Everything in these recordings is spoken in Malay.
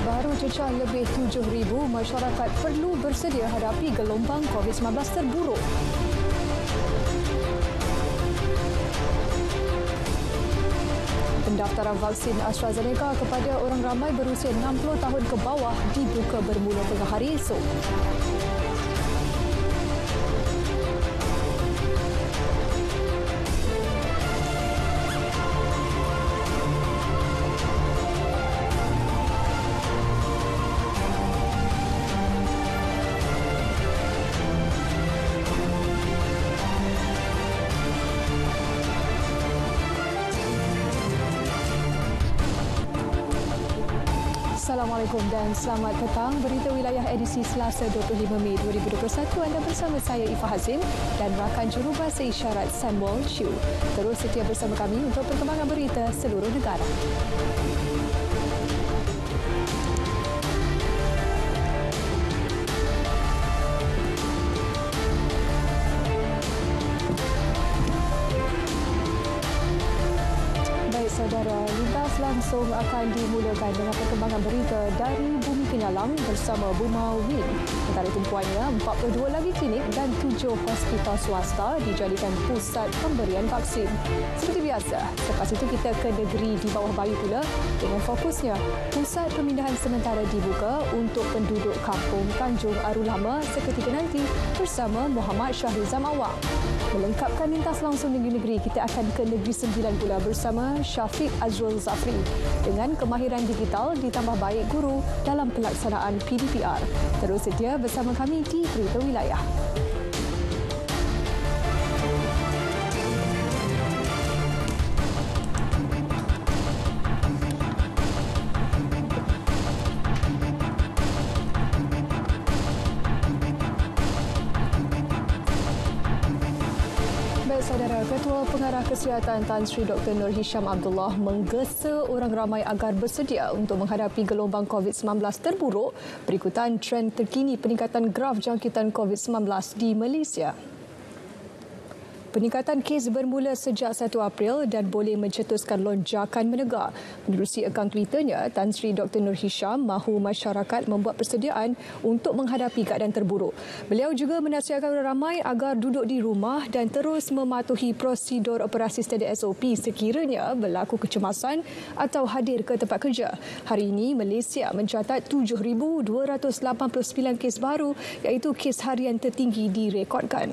baru cecah lebih 7,000, masyarakat perlu bersedia hadapi gelombang COVID-19 terburuk. Pendaftaran vaksin AstraZeneca kepada orang ramai berusia 60 tahun ke bawah dibuka bermula tengah hari esok. Assalamualaikum dan selamat petang. Berita wilayah edisi Selasa 25 Mei 2021. Anda bersama saya Ifah Hazim dan rakan jurubahasa isyarat Samuel Chu. Terus setia bersama kami untuk perkembangan berita seluruh negara. Saudara, lintas langsung akan dimulakan dengan perkembangan berita dari Bumi Kenyalang bersama Buma Win. Antara tumpuannya, 42 lagi klinik dan 7 hospital swasta dijadikan pusat pemberian vaksin. Seperti biasa, selepas itu kita ke negeri di bawah bayu pula dengan fokusnya pusat pemindahan sementara dibuka untuk penduduk kampung Tanjung Aru Lama seketika nanti bersama Muhammad Syahrizam Awang. Melengkapkan lintas langsung negeri-negeri, kita akan ke Negeri Sembilan pula bersama Syafiq Azrul Zafri dengan kemahiran digital ditambah baik guru dalam pelaksanaan PDPR. Terus setia bersama kami di Berita Wilayah. Saudara, Ketua Pengarah Kesihatan Tan Sri Dr. Nur Hisham Abdullah menggesa orang ramai agar bersedia untuk menghadapi gelombang COVID-19 terburuk berikutan trend terkini peningkatan graf jangkitan COVID-19 di Malaysia. Peningkatan kes bermula sejak 1 April dan boleh mencetuskan lonjakan menegak. Menerusi akaun Twitternya, Tan Sri Dr. Nur Hisham mahu masyarakat membuat persediaan untuk menghadapi keadaan terburuk. Beliau juga menasihatkan orang ramai agar duduk di rumah dan terus mematuhi prosedur operasi standard SOP sekiranya berlaku kecemasan atau hadir ke tempat kerja. Hari ini, Malaysia mencatat 7,289 kes baru iaitu kes harian tertinggi direkodkan.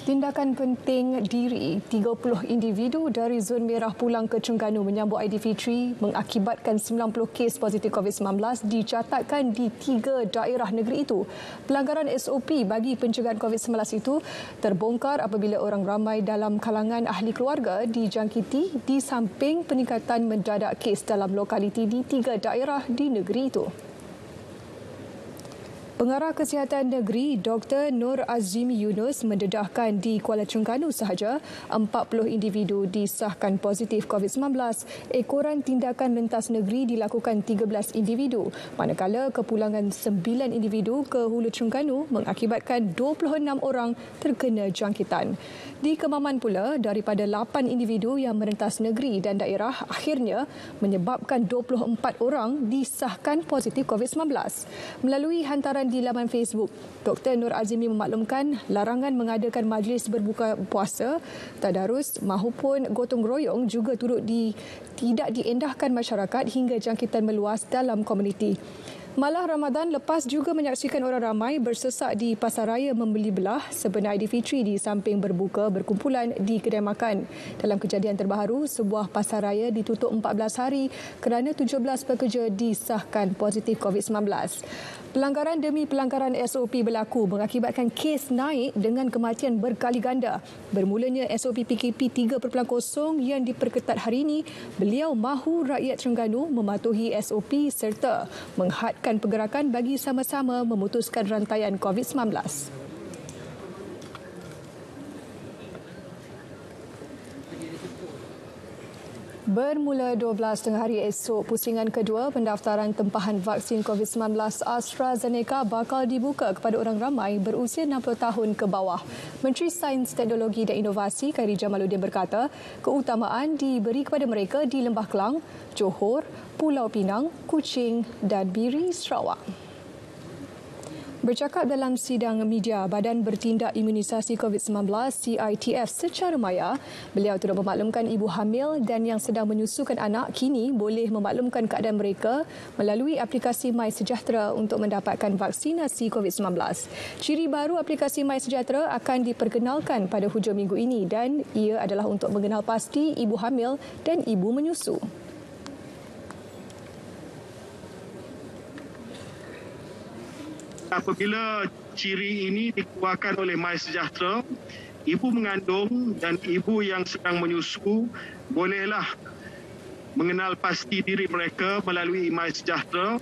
Tindakan penting diri 30 individu dari zon merah pulang ke Terengganu menyambut Aidilfitri mengakibatkan 90 kes positif COVID-19 dicatatkan di 3 daerah negeri itu. Pelanggaran SOP bagi pencegahan COVID-19 itu terbongkar apabila orang ramai dalam kalangan ahli keluarga dijangkiti di samping peningkatan mendadak kes dalam lokaliti di 3 daerah di negeri itu. Pengarah Kesihatan Negeri Dr. Nur Azimi Yunus mendedahkan di Kuala Terengganu sahaja 40 individu disahkan positif COVID-19. Ekoran tindakan rentas negeri dilakukan 13 individu, manakala kepulangan 9 individu ke Hulu Terengganu mengakibatkan 26 orang terkena jangkitan. Di Kemaman pula, daripada 8 individu yang merentas negeri dan daerah akhirnya menyebabkan 24 orang disahkan positif COVID-19. Melalui hantaran di laman Facebook, Dr. Nur Azimi memaklumkan larangan mengadakan majlis berbuka puasa, tadarus mahupun gotong royong juga turut tidak diendahkan masyarakat hingga jangkitan meluas dalam komuniti. Malah Ramadan lepas juga menyaksikan orang ramai bersesak di pasaraya membeli belah sebenar Aidilfitri di samping berbuka berkumpulan di kedai makan. Dalam kejadian terbaru, sebuah pasaraya ditutup 14 hari kerana 17 pekerja disahkan positif COVID-19. Pelanggaran demi pelanggaran SOP berlaku mengakibatkan kes naik dengan kematian berkali ganda. Bermulanya SOP PKP 3.0 yang diperketat hari ini, beliau mahu rakyat Terengganu mematuhi SOP serta menghadkan pergerakan bagi sama-sama memutuskan rantaian COVID-19. Bermula 12 tengah hari esok, pusingan kedua pendaftaran tempahan vaksin COVID-19 AstraZeneca bakal dibuka kepada orang ramai berusia 60 tahun ke bawah. Menteri Sains, Teknologi dan Inovasi Khairy Jamaluddin berkata, keutamaan diberi kepada mereka di Lembah Kelang, Johor, Pulau Pinang, Kuching dan Biri, Sarawak. Bercakap dalam sidang media Badan Bertindak Imunisasi COVID-19 CITF secara maya, beliau turut memaklumkan ibu hamil dan yang sedang menyusukan anak kini boleh memaklumkan keadaan mereka melalui aplikasi MySejahtera untuk mendapatkan vaksinasi COVID-19. Ciri baru aplikasi MySejahtera akan diperkenalkan pada hujung minggu ini dan ia adalah untuk mengenal pasti ibu hamil dan ibu menyusu. Apabila ciri ini dikeluarkan oleh MySejahtera, ibu mengandung dan ibu yang sedang menyusu bolehlah mengenal pasti diri mereka melalui MySejahtera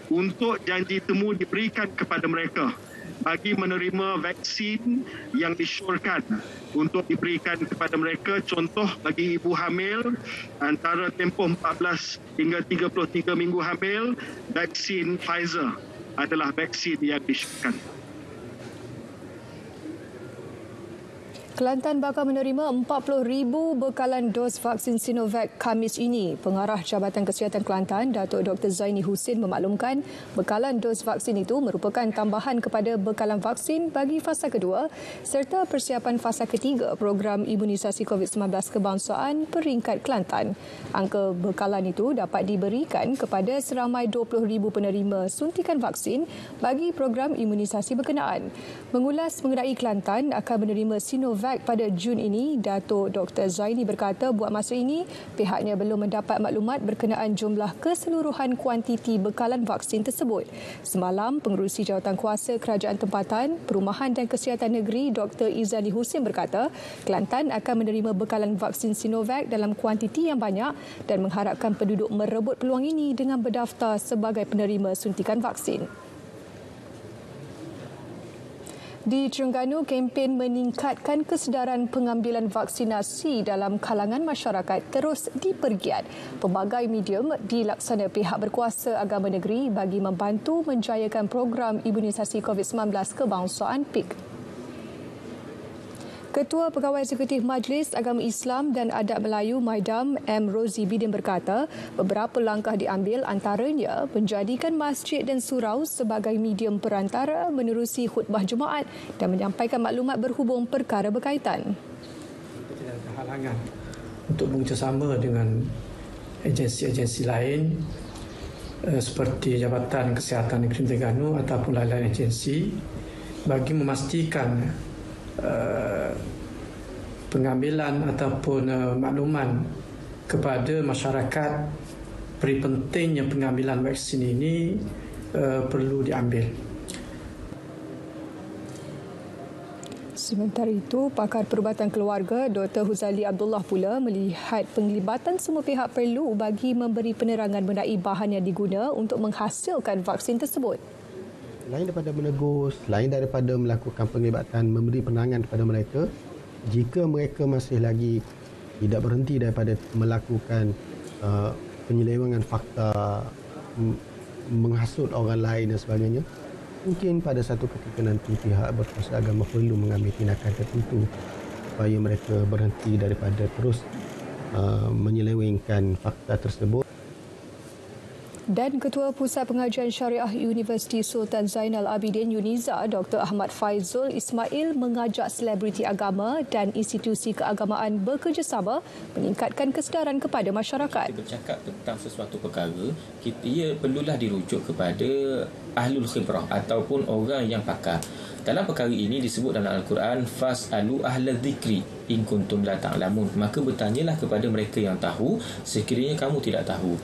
untuk janji temu diberikan kepada mereka bagi menerima vaksin yang disyorkan untuk diberikan kepada mereka. Contoh, bagi ibu hamil antara tempoh 14 hingga 33 minggu hamil, vaksin Pfizer adalah vaksin yang disyorkan. Kelantan bakal menerima 40,000 bekalan dos vaksin Sinovac Khamis ini. Pengarah Jabatan Kesihatan Kelantan, Datuk Dr. Zaini Husin memaklumkan bekalan dos vaksin itu merupakan tambahan kepada bekalan vaksin bagi fasa kedua serta persiapan fasa ketiga program imunisasi COVID-19 kebangsaan peringkat Kelantan. Angka bekalan itu dapat diberikan kepada seramai 20,000 penerima suntikan vaksin bagi program imunisasi berkenaan. Mengulas mengenai Kelantan akan menerima Sinovac pada Jun ini, Datuk Dr. Zaini berkata buat masa ini pihaknya belum mendapat maklumat berkenaan jumlah keseluruhan kuantiti bekalan vaksin tersebut. Semalam, Pengerusi Jawatankuasa Kerajaan Tempatan, Perumahan dan Kesihatan Negeri Dr. Izani Husin berkata Kelantan akan menerima bekalan vaksin Sinovac dalam kuantiti yang banyak dan mengharapkan penduduk merebut peluang ini dengan berdaftar sebagai penerima suntikan vaksin. Di Terengganu, kempen meningkatkan kesedaran pengambilan vaksinasi dalam kalangan masyarakat terus dipergiat. Pelbagai medium dilaksana pihak berkuasa agama negeri bagi membantu menjayakan program imunisasi COVID-19 kebangsaan PIK. Ketua Pegawai Eksekutif Majlis Agama Islam dan Adat Melayu Maidam M. Rozi Bidin berkata beberapa langkah diambil antaranya menjadikan masjid dan surau sebagai medium perantara menerusi khutbah Jumaat dan menyampaikan maklumat berhubung perkara berkaitan. Tidak ada halangan untuk bekerjasama dengan agensi-agensi lain seperti Jabatan Kesihatan Negeri Terengganu ataupun lain-lain agensi bagi memastikan pengambilan ataupun makluman kepada masyarakat peri pentingnya pengambilan vaksin ini perlu diambil. Sementara itu, pakar perubatan keluarga Dr. Huzali Abdullah pula melihat penglibatan semua pihak perlu bagi memberi penerangan mengenai bahan yang diguna untuk menghasilkan vaksin tersebut. Lain daripada menegur, lain daripada melakukan penglibatan, memberi penerangan kepada mereka, jika mereka masih lagi tidak berhenti daripada melakukan penyelewengan fakta, menghasut orang lain dan sebagainya, mungkin pada satu ketika nanti pihak berkuasa agama perlu mengambil tindakan tertentu supaya mereka berhenti daripada terus menyelewengkan fakta tersebut. Dan Ketua Pusat Pengajian Syariah Universiti Sultan Zainal Abidin UNIZA, Dr. Ahmad Faizul Ismail mengajak selebriti agama dan institusi keagamaan bekerjasama meningkatkan kesedaran kepada masyarakat. Kita bercakap tentang sesuatu perkara, ia perlulah dirujuk kepada ahlul khibrah ataupun orang yang pakar. Dalam perkara ini disebut dalam Al-Quran, fas'alu ahla dzikri in kuntum la ta'lamun. Maka bertanyalah kepada mereka yang tahu sekiranya kamu tidak tahu.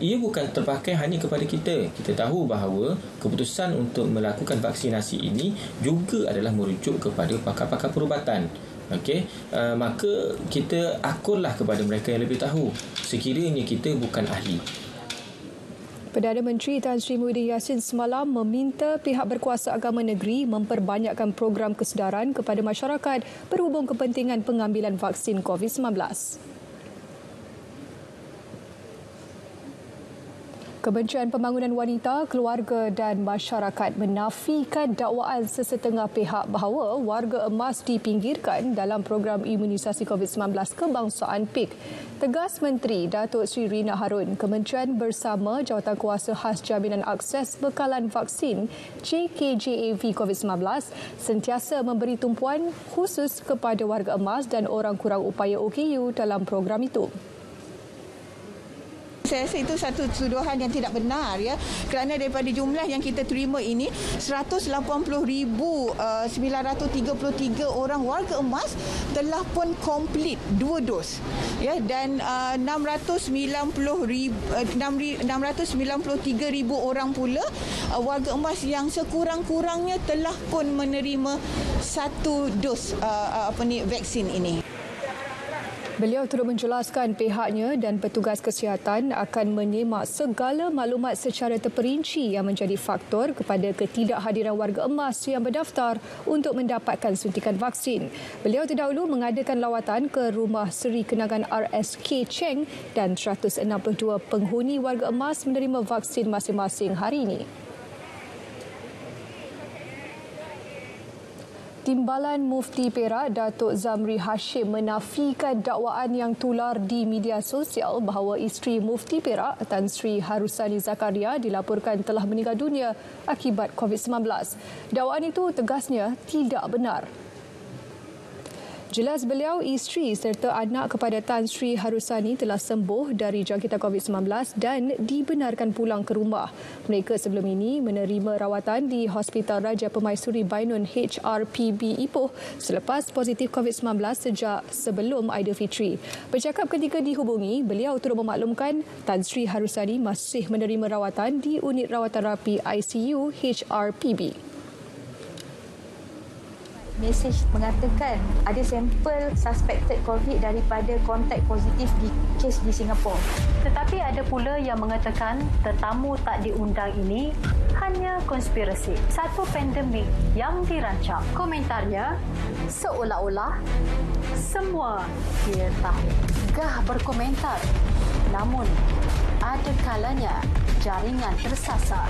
Ia bukan terpakai hanya kepada kita. Kita tahu bahawa keputusan untuk melakukan vaksinasi ini juga adalah merujuk kepada pakar-pakar perubatan. Okey, maka kita akurlah kepada mereka yang lebih tahu sekiranya kita bukan ahli. Perdana Menteri Tan Sri Muhyiddin Yassin semalam meminta pihak berkuasa agama negeri memperbanyakkan program kesedaran kepada masyarakat berhubung kepentingan pengambilan vaksin COVID-19. Kementerian Pembangunan Wanita, Keluarga dan Masyarakat menafikan dakwaan sesetengah pihak bahawa warga emas dipinggirkan dalam program imunisasi COVID-19 kebangsaan PIK. Tegas Menteri Datuk Seri Rina Harun, Kementerian bersama Jawatankuasa Khas Jaminan Akses Bekalan Vaksin JKJAV COVID-19 sentiasa memberi tumpuan khusus kepada warga emas dan orang kurang upaya OKU dalam program itu. Saya rasa itu satu tuduhan yang tidak benar, ya, kerana daripada jumlah yang kita terima ini 180,933 orang warga emas telah pun komplit 2 dos, ya, dan 693,000 orang pula warga emas yang sekurang-kurangnya telah pun menerima 1 dos vaksin ini. Beliau turut menjelaskan pihaknya dan petugas kesihatan akan menyemak segala maklumat secara terperinci yang menjadi faktor kepada ketidakhadiran warga emas yang berdaftar untuk mendapatkan suntikan vaksin. Beliau terdahulu mengadakan lawatan ke rumah Seri Kenangan RSK Cheng dan 162 penghuni warga emas menerima vaksin masing-masing hari ini. Timbalan Mufti Perak Datuk Zamri Hashim menafikan dakwaan yang tular di media sosial bahawa isteri Mufti Perak Tan Sri Harusani Zakaria dilaporkan telah meninggal dunia akibat COVID-19. Dakwaan itu tegasnya tidak benar. Jelas beliau, isteri serta anak kepada Tan Sri Harusani telah sembuh dari jangkitan COVID-19 dan dibenarkan pulang ke rumah. Mereka sebelum ini menerima rawatan di Hospital Raja Pemaisuri Bainun HRPB Ipoh selepas positif COVID-19 sejak sebelum Aidilfitri. Bercakap ketika dihubungi, beliau turut memaklumkan Tan Sri Harusani masih menerima rawatan di unit rawatan rapi ICU HRPB. Mesej mengatakan ada sampel suspected COVID daripada kontak positif di kes di Singapura. Tetapi ada pula yang mengatakan tetamu tak diundang ini hanya konspirasi. Satu pandemik yang dirancang. Komentarnya seolah-olah semua dia tahu. Gah berkomentar. Namun ada kalanya jaringan tersasar.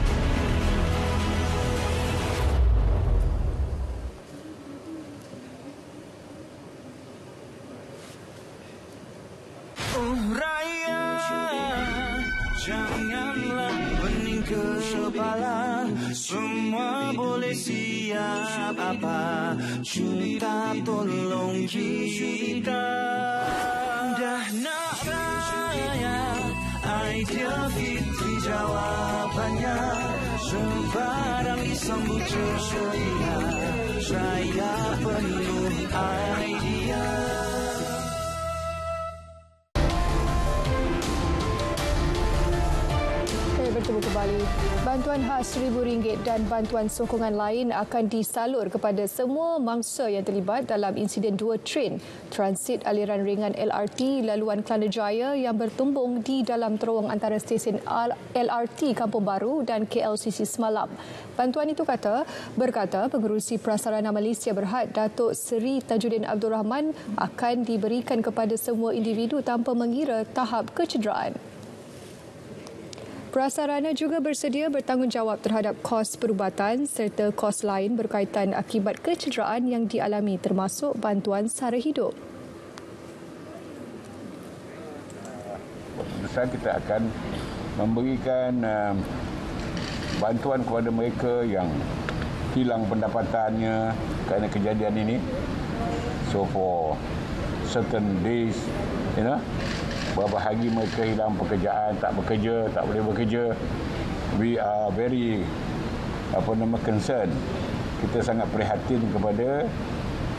Janganlah pening kepala, semua boleh siap apa, cinta tolong kita. Dah nak raya, Aidilfitri jawabannya, sebarang disambut ceria, saya penuh idea. Bertemu kembali. Bantuan khas RM1,000 dan bantuan sokongan lain akan disalur kepada semua mangsa yang terlibat dalam insiden 2 tren transit aliran ringan LRT laluan Kelana Jaya yang bertumbung di dalam terowong antara stesen LRT Kampung Baru dan KLCC semalam. Bantuan itu berkata Pengerusi Prasarana Malaysia Berhad Datuk Seri Tajuddin Abdul Rahman akan diberikan kepada semua individu tanpa mengira tahap kecederaan. Prasarana juga bersedia bertanggungjawab terhadap kos perubatan serta kos lain berkaitan akibat kecederaan yang dialami termasuk bantuan sara hidup. Besar kita akan memberikan bantuan kepada mereka yang hilang pendapatannya kerana kejadian ini. So for certain days, berapa hari mereka hilang pekerjaan, tak bekerja, tak boleh bekerja. We are very concerned. Kita sangat prihatin kepada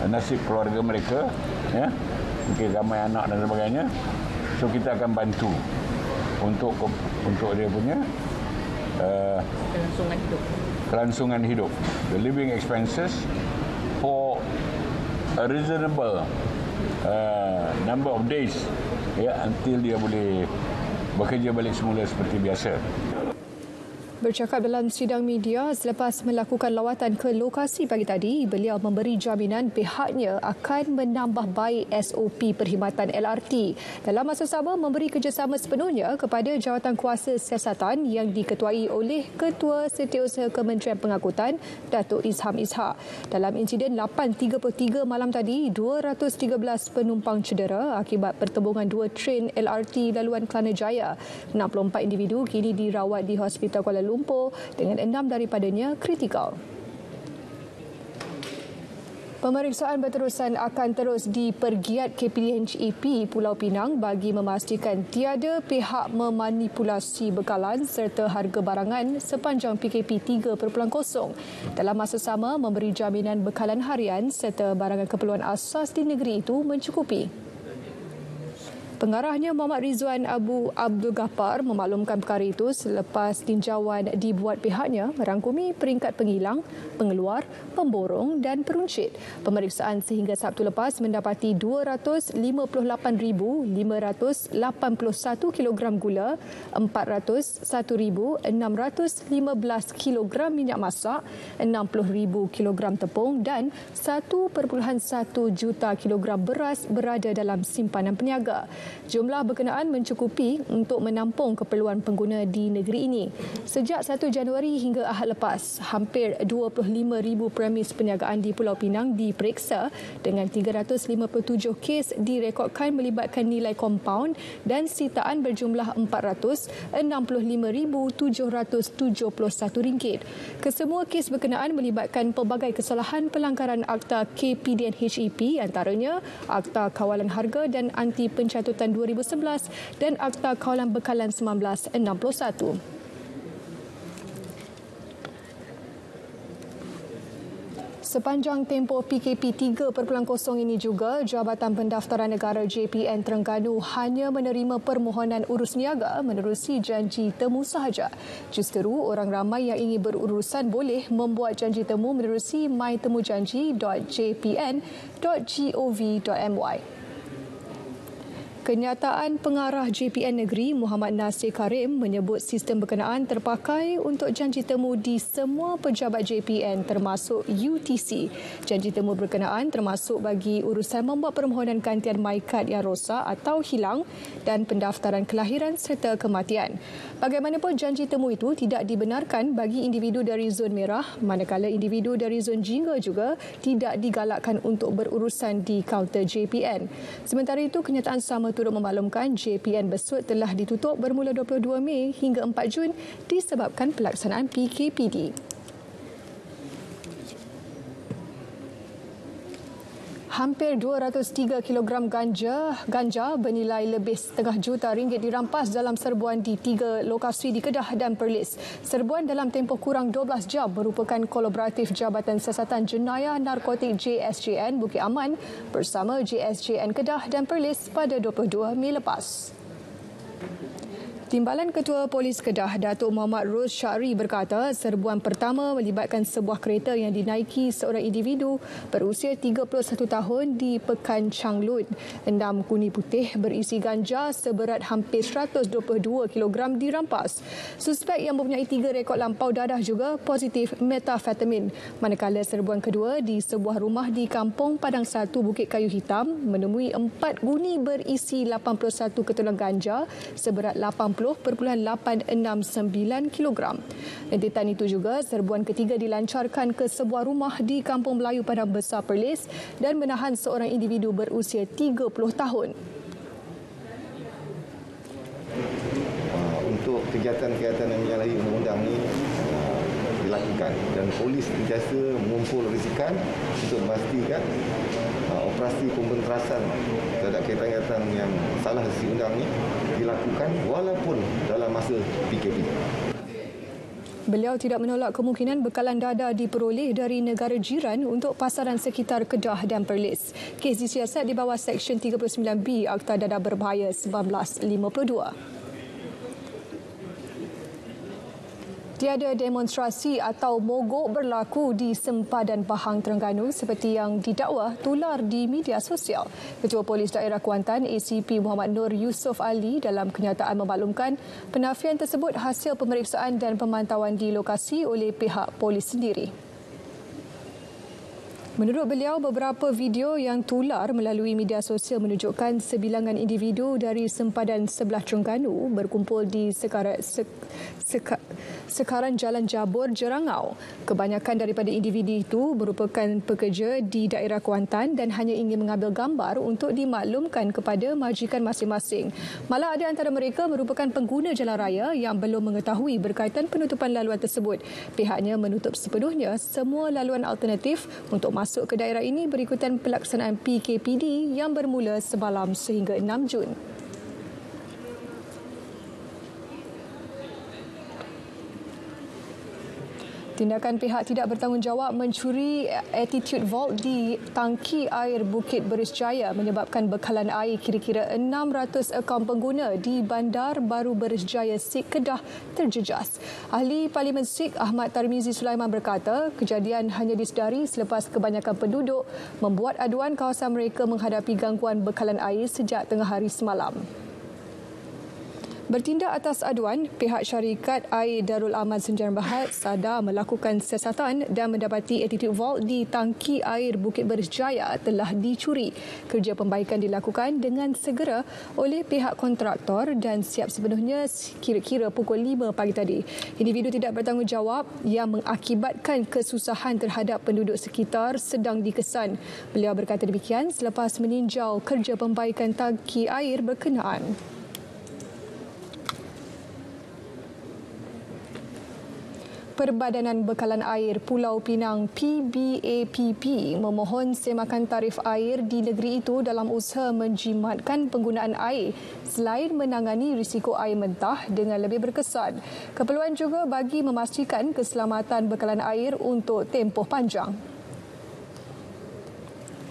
nasib keluarga mereka, ya. Mungkin ramai anak dan sebagainya. So kita akan bantu untuk dia punya kelangsungan hidup. The living expenses for a reasonable number of days, ya, until dia boleh bekerja balik semula seperti biasa. Bercakap dalam sidang media selepas melakukan lawatan ke lokasi pagi tadi, beliau memberi jaminan pihaknya akan menambah baik SOP perkhidmatan LRT. Dalam masa sama, memberi kerjasama sepenuhnya kepada Jawatankuasa Siasatan yang diketuai oleh Ketua Setiausaha Kementerian Pengangkutan, Datuk Izham Ishak. Dalam insiden 8.33 malam tadi, 213 penumpang cedera akibat pertembungan dua tren LRT laluan Kelana Jaya. 64 individu kini dirawat di Hospital Kuala Lumpur dengan 6 daripadanya kritikal. Pemeriksaan berterusan akan terus dipergiat KPDHEP Pulau Pinang bagi memastikan tiada pihak memanipulasi bekalan serta harga barangan sepanjang PKP 3.0. Dalam masa sama, memberi jaminan bekalan harian serta barangan keperluan asas di negeri itu mencukupi. Pengarahnya Muhammad Rizwan Abu Abdul Ghaffar memaklumkan perkara itu selepas tinjauan dibuat pihaknya merangkumi peringkat pengilang, pengeluar, pemborong dan peruncit. Pemeriksaan sehingga Sabtu lepas mendapati 258,581 kilogram gula, 401,615 kilogram minyak masak, 60,000 kilogram tepung dan 1.1 juta kilogram beras berada dalam simpanan peniaga. Jumlah berkenaan mencukupi untuk menampung keperluan pengguna di negeri ini. Sejak 1 Januari hingga Ahad lepas, hampir 25,000 premis perniagaan di Pulau Pinang diperiksa dengan 357 kes direkodkan melibatkan nilai kompaun dan sitaan berjumlah RM465,771. Kesemua kes berkenaan melibatkan pelbagai kesalahan pelanggaran Akta KPDHEP, antaranya Akta Kawalan Harga dan Anti Pencatutan 2011 dan Akta Kawalan Bekalan 1961. Sepanjang tempoh PKP 3.0 ini juga, Jabatan Pendaftaran Negara JPN Terengganu hanya menerima permohonan urus niaga menerusi janji temu sahaja. Justeru, orang ramai yang ingin berurusan boleh membuat janji temu menerusi mytemujanji.jpn.gov.my. Kenyataan Pengarah JPN Negeri Muhammad Nasir Karim menyebut sistem berkenaan terpakai untuk janji temu di semua pejabat JPN termasuk UTC. Janji temu berkenaan termasuk bagi urusan membuat permohonan gantian MyKad yang rosak atau hilang dan pendaftaran kelahiran serta kematian. Bagaimanapun, janji temu itu tidak dibenarkan bagi individu dari zon merah, manakala individu dari zon jingga juga tidak digalakkan untuk berurusan di kaunter JPN. Sementara itu, kenyataan sama turut memaklumkan JPN Besut telah ditutup bermula 22 Mei hingga 4 Jun disebabkan pelaksanaan PKPD. Hampir 203 kilogram ganja bernilai lebih RM1.5 juta dirampas dalam serbuan di 3 lokasi di Kedah dan Perlis. Serbuan dalam tempoh kurang 12 jam merupakan kolaboratif Jabatan Siasatan Jenayah Narkotik JSJN Bukit Aman bersama JSJN Kedah dan Perlis pada 22 Mei lepas. Timbalan Ketua Polis Kedah, Datuk Muhammad Ros Syari berkata, serbuan pertama melibatkan sebuah kereta yang dinaiki seorang individu berusia 31 tahun di Pekan Changlun. 6 kuni putih berisi ganja seberat hampir 122 kg dirampas. Suspek yang mempunyai 3 rekod lampau dadah juga positif metafetamin. Manakala serbuan kedua di sebuah rumah di Kampung Padang 1 Bukit Kayu Hitam menemui 4 guni berisi 81 ketulang ganja seberat 80.869 kg. Rentetan itu juga, serbuan ketiga dilancarkan ke sebuah rumah di Kampung Melayu Padang Besar Perlis dan menahan seorang individu berusia 30 tahun. Untuk kegiatan-kegiatan yang menyalahi undang-undang ini dilakukan dan polis sentiasa mengumpul risikan untuk memastikan operasi pembenterasan terhadap kegiatan-kegiatan yang salah sisi undang ini dilakukan walaupun dalam masa PKP. Beliau tidak menolak kemungkinan bekalan dadah diperoleh dari negara jiran untuk pasaran sekitar Kedah dan Perlis. Kes disiasat di bawah Seksyen 39B Akta Dadah Berbahaya 1952. Tiada demonstrasi atau mogok berlaku di sempadan Pahang, Terengganu seperti yang didakwa tular di media sosial. Ketua Polis Daerah Kuantan ACP Muhammad Nur Yusof Ali dalam kenyataan memaklumkan penafian tersebut hasil pemeriksaan dan pemantauan di lokasi oleh pihak polis sendiri. Menurut beliau, beberapa video yang tular melalui media sosial menunjukkan sebilangan individu dari sempadan sebelah Terengganu berkumpul di sekaran Jalan Jabur, Jerangau. Kebanyakan daripada individu itu merupakan pekerja di daerah Kuantan dan hanya ingin mengambil gambar untuk dimaklumkan kepada majikan masing-masing. Malah ada antara mereka merupakan pengguna jalan raya yang belum mengetahui berkaitan penutupan laluan tersebut. Pihaknya menutup sepenuhnya semua laluan alternatif untuk masuk ke daerah ini berikutan pelaksanaan PKPD yang bermula semalam sehingga 6 Jun. Tindakan pihak tidak bertanggungjawab mencuri altitude vault di tangki air Bukit Beris Jaya menyebabkan bekalan air kira-kira 600 akaun pengguna di Bandar Baru Beris Jaya, Sik, Kedah terjejas. Ahli Parlimen Sik Ahmad Tarmizi Sulaiman berkata kejadian hanya disedari selepas kebanyakan penduduk membuat aduan kawasan mereka menghadapi gangguan bekalan air sejak tengah hari semalam. Bertindak atas aduan, pihak syarikat Air Darul Aman Senjaran Berhad SADA melakukan siasatan dan mendapati altitude vault di tangki air Bukit Beris Jaya telah dicuri. Kerja pembaikan dilakukan dengan segera oleh pihak kontraktor dan siap sepenuhnya kira-kira pukul 5 pagi tadi. Individu tidak bertanggungjawab yang mengakibatkan kesusahan terhadap penduduk sekitar sedang dikesan. Beliau berkata demikian selepas meninjau kerja pembaikan tangki air berkenaan. Perbadanan Bekalan Air Pulau Pinang PBAPP memohon semakan tarif air di negeri itu dalam usaha menjimatkan penggunaan air selain menangani risiko air mentah dengan lebih berkesan. Keperluan juga bagi memastikan keselamatan bekalan air untuk tempoh panjang.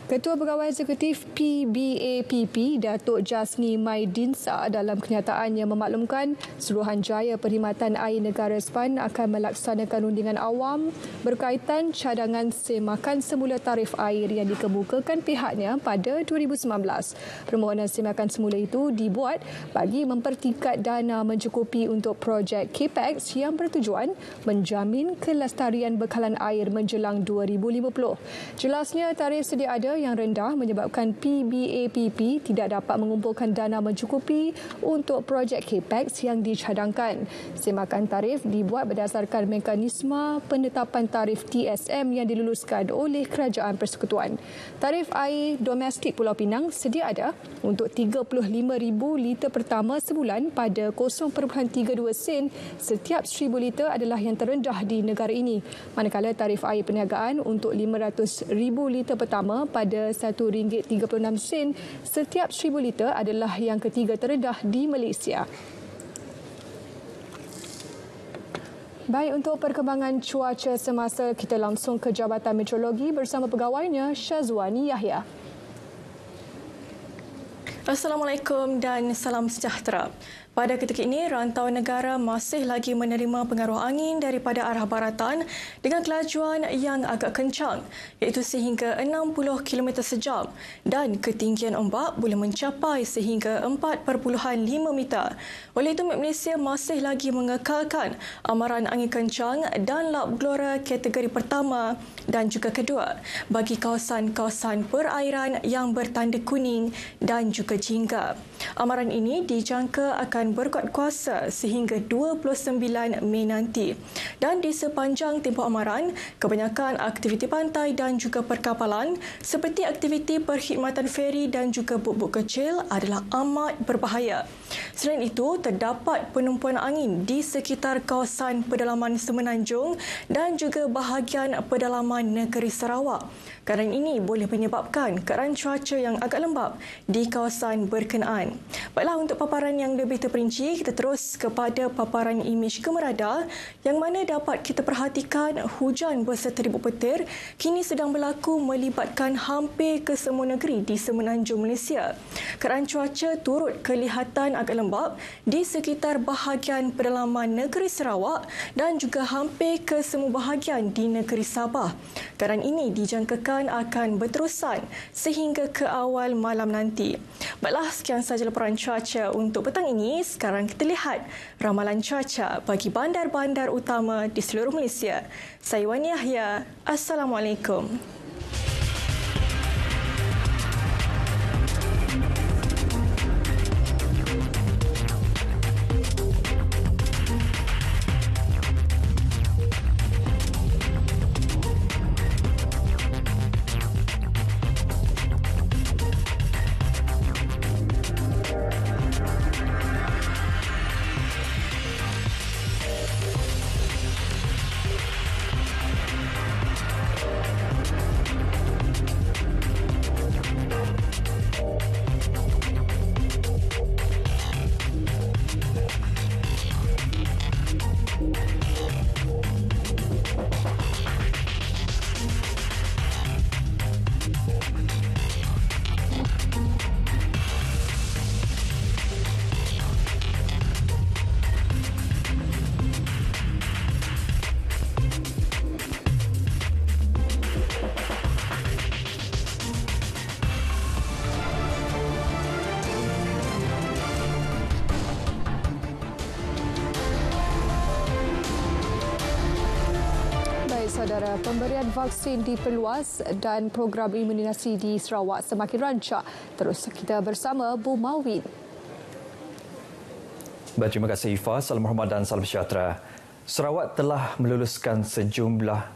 Ketua Pegawai Eksekutif PBAPP, Datuk Jasni Maidinsa dalam kenyataannya memaklumkan Suruhanjaya Perkhidmatan Air Negara SPAN akan melaksanakan rundingan awam berkaitan cadangan semakan semula tarif air yang dikemukakan pihaknya pada 2019. Permohonan semakan semula itu dibuat bagi mempertingkat dana mencukupi untuk projek CAPEX yang bertujuan menjamin kelestarian bekalan air menjelang 2050. Jelasnya tarif sedia ada yang rendah menyebabkan PBAPP tidak dapat mengumpulkan dana mencukupi untuk projek CAPEX yang dicadangkan. Semakan tarif dibuat berdasarkan mekanisme penetapan tarif TSM yang diluluskan oleh Kerajaan Persekutuan. Tarif air domestik Pulau Pinang sedia ada untuk 35,000 liter pertama sebulan pada 0.32 sen setiap 1,000 liter adalah yang terendah di negara ini. Manakala tarif air perniagaan untuk 500,000 liter pertama pada RM1.36 setiap 1,000 liter adalah yang ketiga terendah di Malaysia. Baik, untuk perkembangan cuaca semasa, kita langsung ke Jabatan Meteorologi bersama pegawainya Syazwani Yahya. Assalamualaikum dan salam sejahtera. Pada ketika ini, rantau negara masih lagi menerima pengaruh angin daripada arah baratan dengan kelajuan yang agak kencang, iaitu sehingga 60 km sejam dan ketinggian ombak boleh mencapai sehingga 4.5 meter. Oleh itu, Malaysia masih lagi mengekalkan amaran angin kencang dan lap gelora kategori pertama dan juga kedua bagi kawasan-kawasan perairan yang bertanda kuning dan juga jingga. Amaran ini dijangka akan berkuat kuasa sehingga 29 Mei nanti. Dan di sepanjang tempoh amaran, kebanyakan aktiviti pantai dan juga perkapalan seperti aktiviti perkhidmatan feri dan juga buk-buk kecil adalah amat berbahaya. Selain itu, terdapat penumpuan angin di sekitar kawasan pedalaman Semenanjung dan juga bahagian pedalaman negeri Sarawak. Keadaan ini boleh menyebabkan keadaan cuaca yang agak lembap di kawasan berkenaan. Baiklah, untuk paparan yang lebih terperinci, kita terus kepada paparan imej gemerada yang mana dapat kita perhatikan hujan berserta ribut petir kini sedang berlaku melibatkan hampir ke semua negeri di semenanjung Malaysia. Keadaan cuaca turut kelihatan agak lembap di sekitar bahagian pedalaman negeri Sarawak dan juga hampir ke semua bahagian di negeri Sabah. Keadaan ini dijangkakan akan berterusan sehingga ke awal malam nanti. Baiklah, sekian sahaja laporan cuaca untuk petang ini. Sekarang kita lihat ramalan cuaca bagi bandar-bandar utama di seluruh Malaysia. Saya Wani Yahya. Assalamualaikum. Saudara, pemberian vaksin diperluas dan program imunisasi di Sarawak semakin rancak. Terus kita bersama Bu Mawin. Baik, terima kasih Ifah. Salam hormat dan salam sejahtera. Sarawak telah meluluskan sejumlah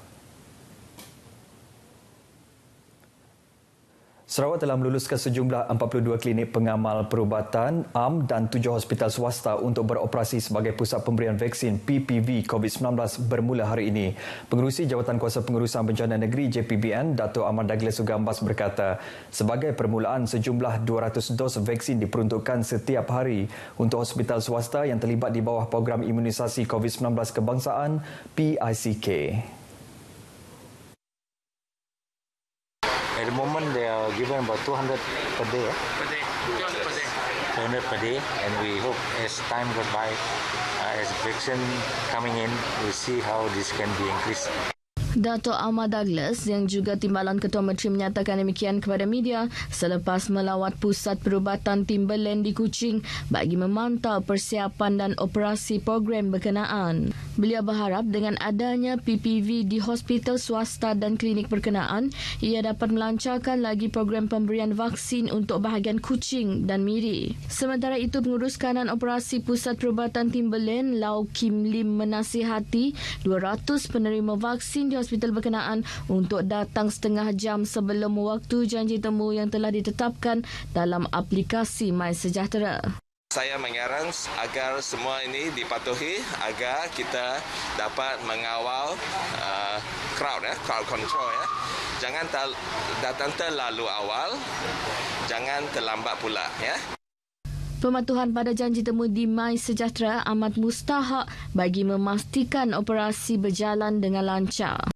42 klinik pengamal perubatan am dan 7 hospital swasta untuk beroperasi sebagai pusat pemberian vaksin PPV COVID-19 bermula hari ini. Pengerusi Jawatan Kuasa Pengurusan Bencana Negeri JPBN, Dato' Ahmad Douglas Sugambas berkata, sebagai permulaan sejumlah 200 dos vaksin diperuntukkan setiap hari untuk hospital swasta yang terlibat di bawah program imunisasi COVID-19 kebangsaan PICK. At the moment, they are given about 200 per day. 200 per day, and we hope as time goes by, as vaccine coming in, we'll see how this can be increased. Dato' Ahmad Douglas yang juga Timbalan Ketua Menteri menyatakan demikian kepada media selepas melawat pusat perubatan Timberland di Kuching bagi memantau persiapan dan operasi program berkenaan. Beliau berharap dengan adanya PPV di hospital swasta dan klinik berkenaan, ia dapat melancarkan lagi program pemberian vaksin untuk bahagian Kuching dan Miri. Sementara itu, Pengurus Kanan Operasi Pusat Perubatan Timberland, Lau Kim Lim, menasihati 200 penerima vaksin di hospital berkenaan untuk datang setengah jam sebelum waktu janji temu yang telah ditetapkan dalam aplikasi MySejahtera. Saya mengarang agar semua ini dipatuhi agar kita dapat mengawal crowd control ya. Jangan datang terlalu awal, jangan terlambat pula ya. Pematuhan pada janji temu di MySejahtera amat mustahak bagi memastikan operasi berjalan dengan lancar.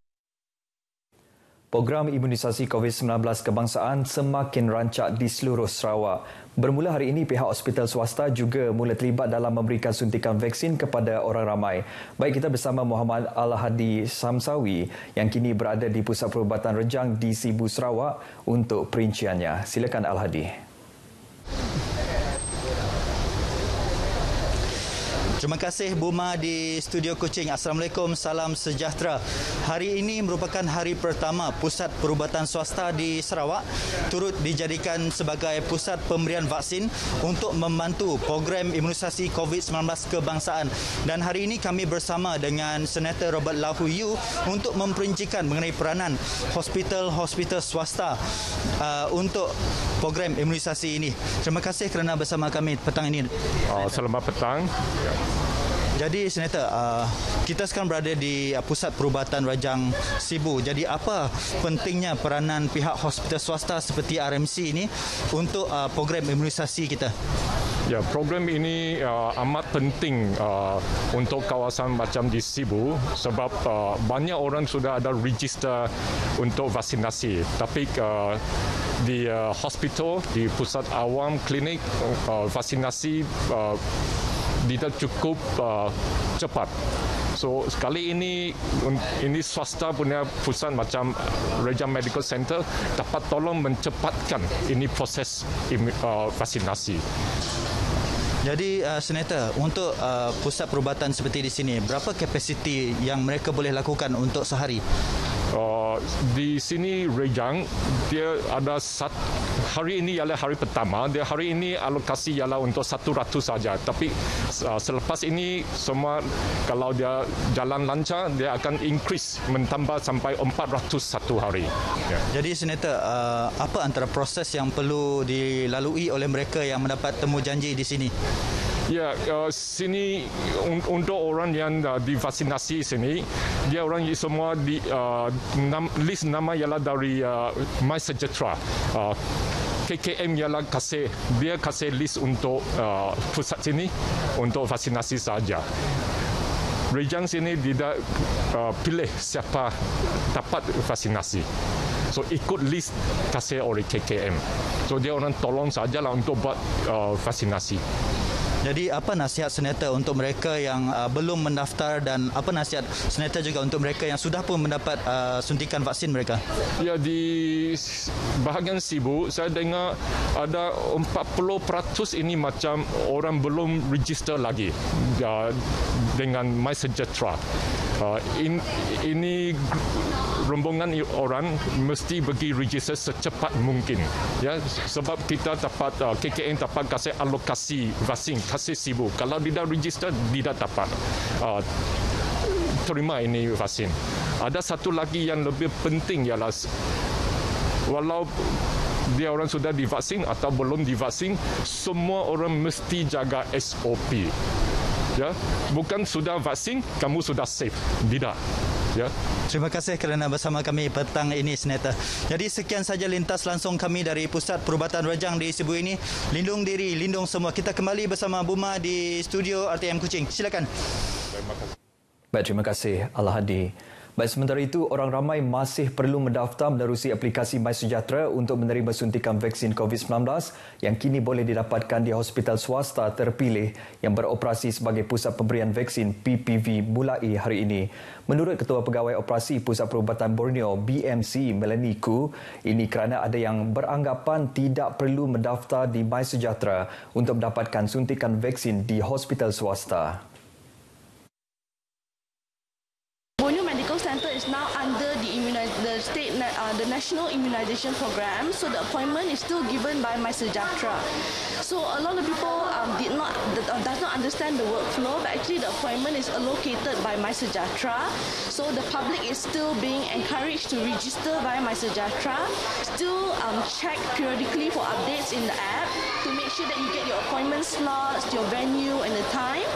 Program imunisasi COVID-19 kebangsaan semakin rancak di seluruh Sarawak. Bermula hari ini, pihak hospital swasta juga mula terlibat dalam memberikan suntikan vaksin kepada orang ramai. Baik, kita bersama Muhammad Al-Hadi Samsawi yang kini berada di Pusat Perubatan Rejang di Sibu, Sarawak untuk perinciannya. Silakan Al-Hadi. Terima kasih Buma di studio Kuching. Assalamualaikum, salam sejahtera. Hari ini merupakan hari pertama Pusat Perubatan Swasta di Sarawak turut dijadikan sebagai pusat pemberian vaksin untuk membantu program imunisasi COVID-19 kebangsaan. Dan hari ini kami bersama dengan Senator Robert Lahu Yu untuk memperincikan mengenai peranan hospital-hospital swasta untuk program imunisasi ini. Terima kasih kerana bersama kami petang ini. Selamat petang. Jadi Senator, Kita sekarang berada di Pusat Perubatan Rajang Sibu. Jadi apa pentingnya peranan pihak hospital swasta seperti RMC ini untuk program imunisasi kita? Ya, program ini amat penting untuk kawasan macam di Sibu sebab banyak orang sudah ada register untuk vaksinasi. Tapi di hospital, di pusat awam, klinik, vaksinasi tidak cukup cepat. So sekali ini swasta punya pusat macam Rajang Medical Center dapat tolong mencepatkan ini proses vaksinasi. Jadi Senator, untuk pusat perubatan seperti di sini, berapa kapasiti yang mereka boleh lakukan untuk sehari? Di sini Rajang dia ada hari ini ialah hari pertama. Dia hari ini alokasi ialah untuk 100 saja. Tapi selepas ini semua kalau dia jalan lancar dia akan increase mentambah sampai 400 satu hari. Ya. Jadi Senator, apa antara proses yang perlu dilalui oleh mereka yang mendapat temu janji di sini? Ya, sini untuk orang yang divaksinasi sini, dia orang semua list nama ialah dari MySejahtera. KKM ialah dia kasih list untuk pusat sini untuk vaksinasi saja. Rajang sini tidak pilih siapa dapat vaksinasi. So ikut list kasih oleh KKM. So dia orang tolong sajalah untuk buat vaksinasi. Jadi apa nasihat Senator untuk mereka yang belum mendaftar dan apa nasihat Senator juga untuk mereka yang sudah pun mendapat suntikan vaksin mereka? Ya, di bahagian Sibu saya dengar ada 40% ini macam orang belum register lagi dengan MySejahtera. Ini rombongan orang mesti pergi register secepat mungkin, ya, sebab kita dapat KKM dapat kasih alokasi vaksin kasih Sibu. Kalau tidak register tidak dapat terima ini vaksin. Ada satu lagi yang lebih penting ialah walau dia orang sudah divaksin atau belum divaksin, semua orang mesti jaga SOP. Ya, bukan sudah vaksin kamu sudah safe. Tidak. Ya. Terima kasih kerana bersama kami petang ini, Senator. Jadi sekian saja lintas langsung kami dari Pusat Perubatan Rajang di Sibu ini. Lindung diri, lindung semua. Kita kembali bersama Buma di studio RTM Kuching. Silakan. Baik, terima kasih Al-Hadi. Baik, sementara itu, orang ramai masih perlu mendaftar menerusi aplikasi MySejahtera untuk menerima suntikan vaksin COVID-19 yang kini boleh didapatkan di hospital swasta terpilih yang beroperasi sebagai pusat pemberian vaksin PPV mulai hari ini. Menurut Ketua Pegawai Operasi Pusat Perubatan Borneo BMC Melanie Khoo, ini kerana ada yang beranggapan tidak perlu mendaftar di MySejahtera untuk mendapatkan suntikan vaksin di hospital swasta. Borneo Medical Center is now under the National Immunization Program, so the appointment is still given by MySejahtera. So a lot of people does not understand the workflow, but actually the appointment is allocated by MySejahtera. So the public is still being encouraged to register by MySejahtera. Still check periodically for updates in the app to make sure that you get your appointment slots, your venue and the time.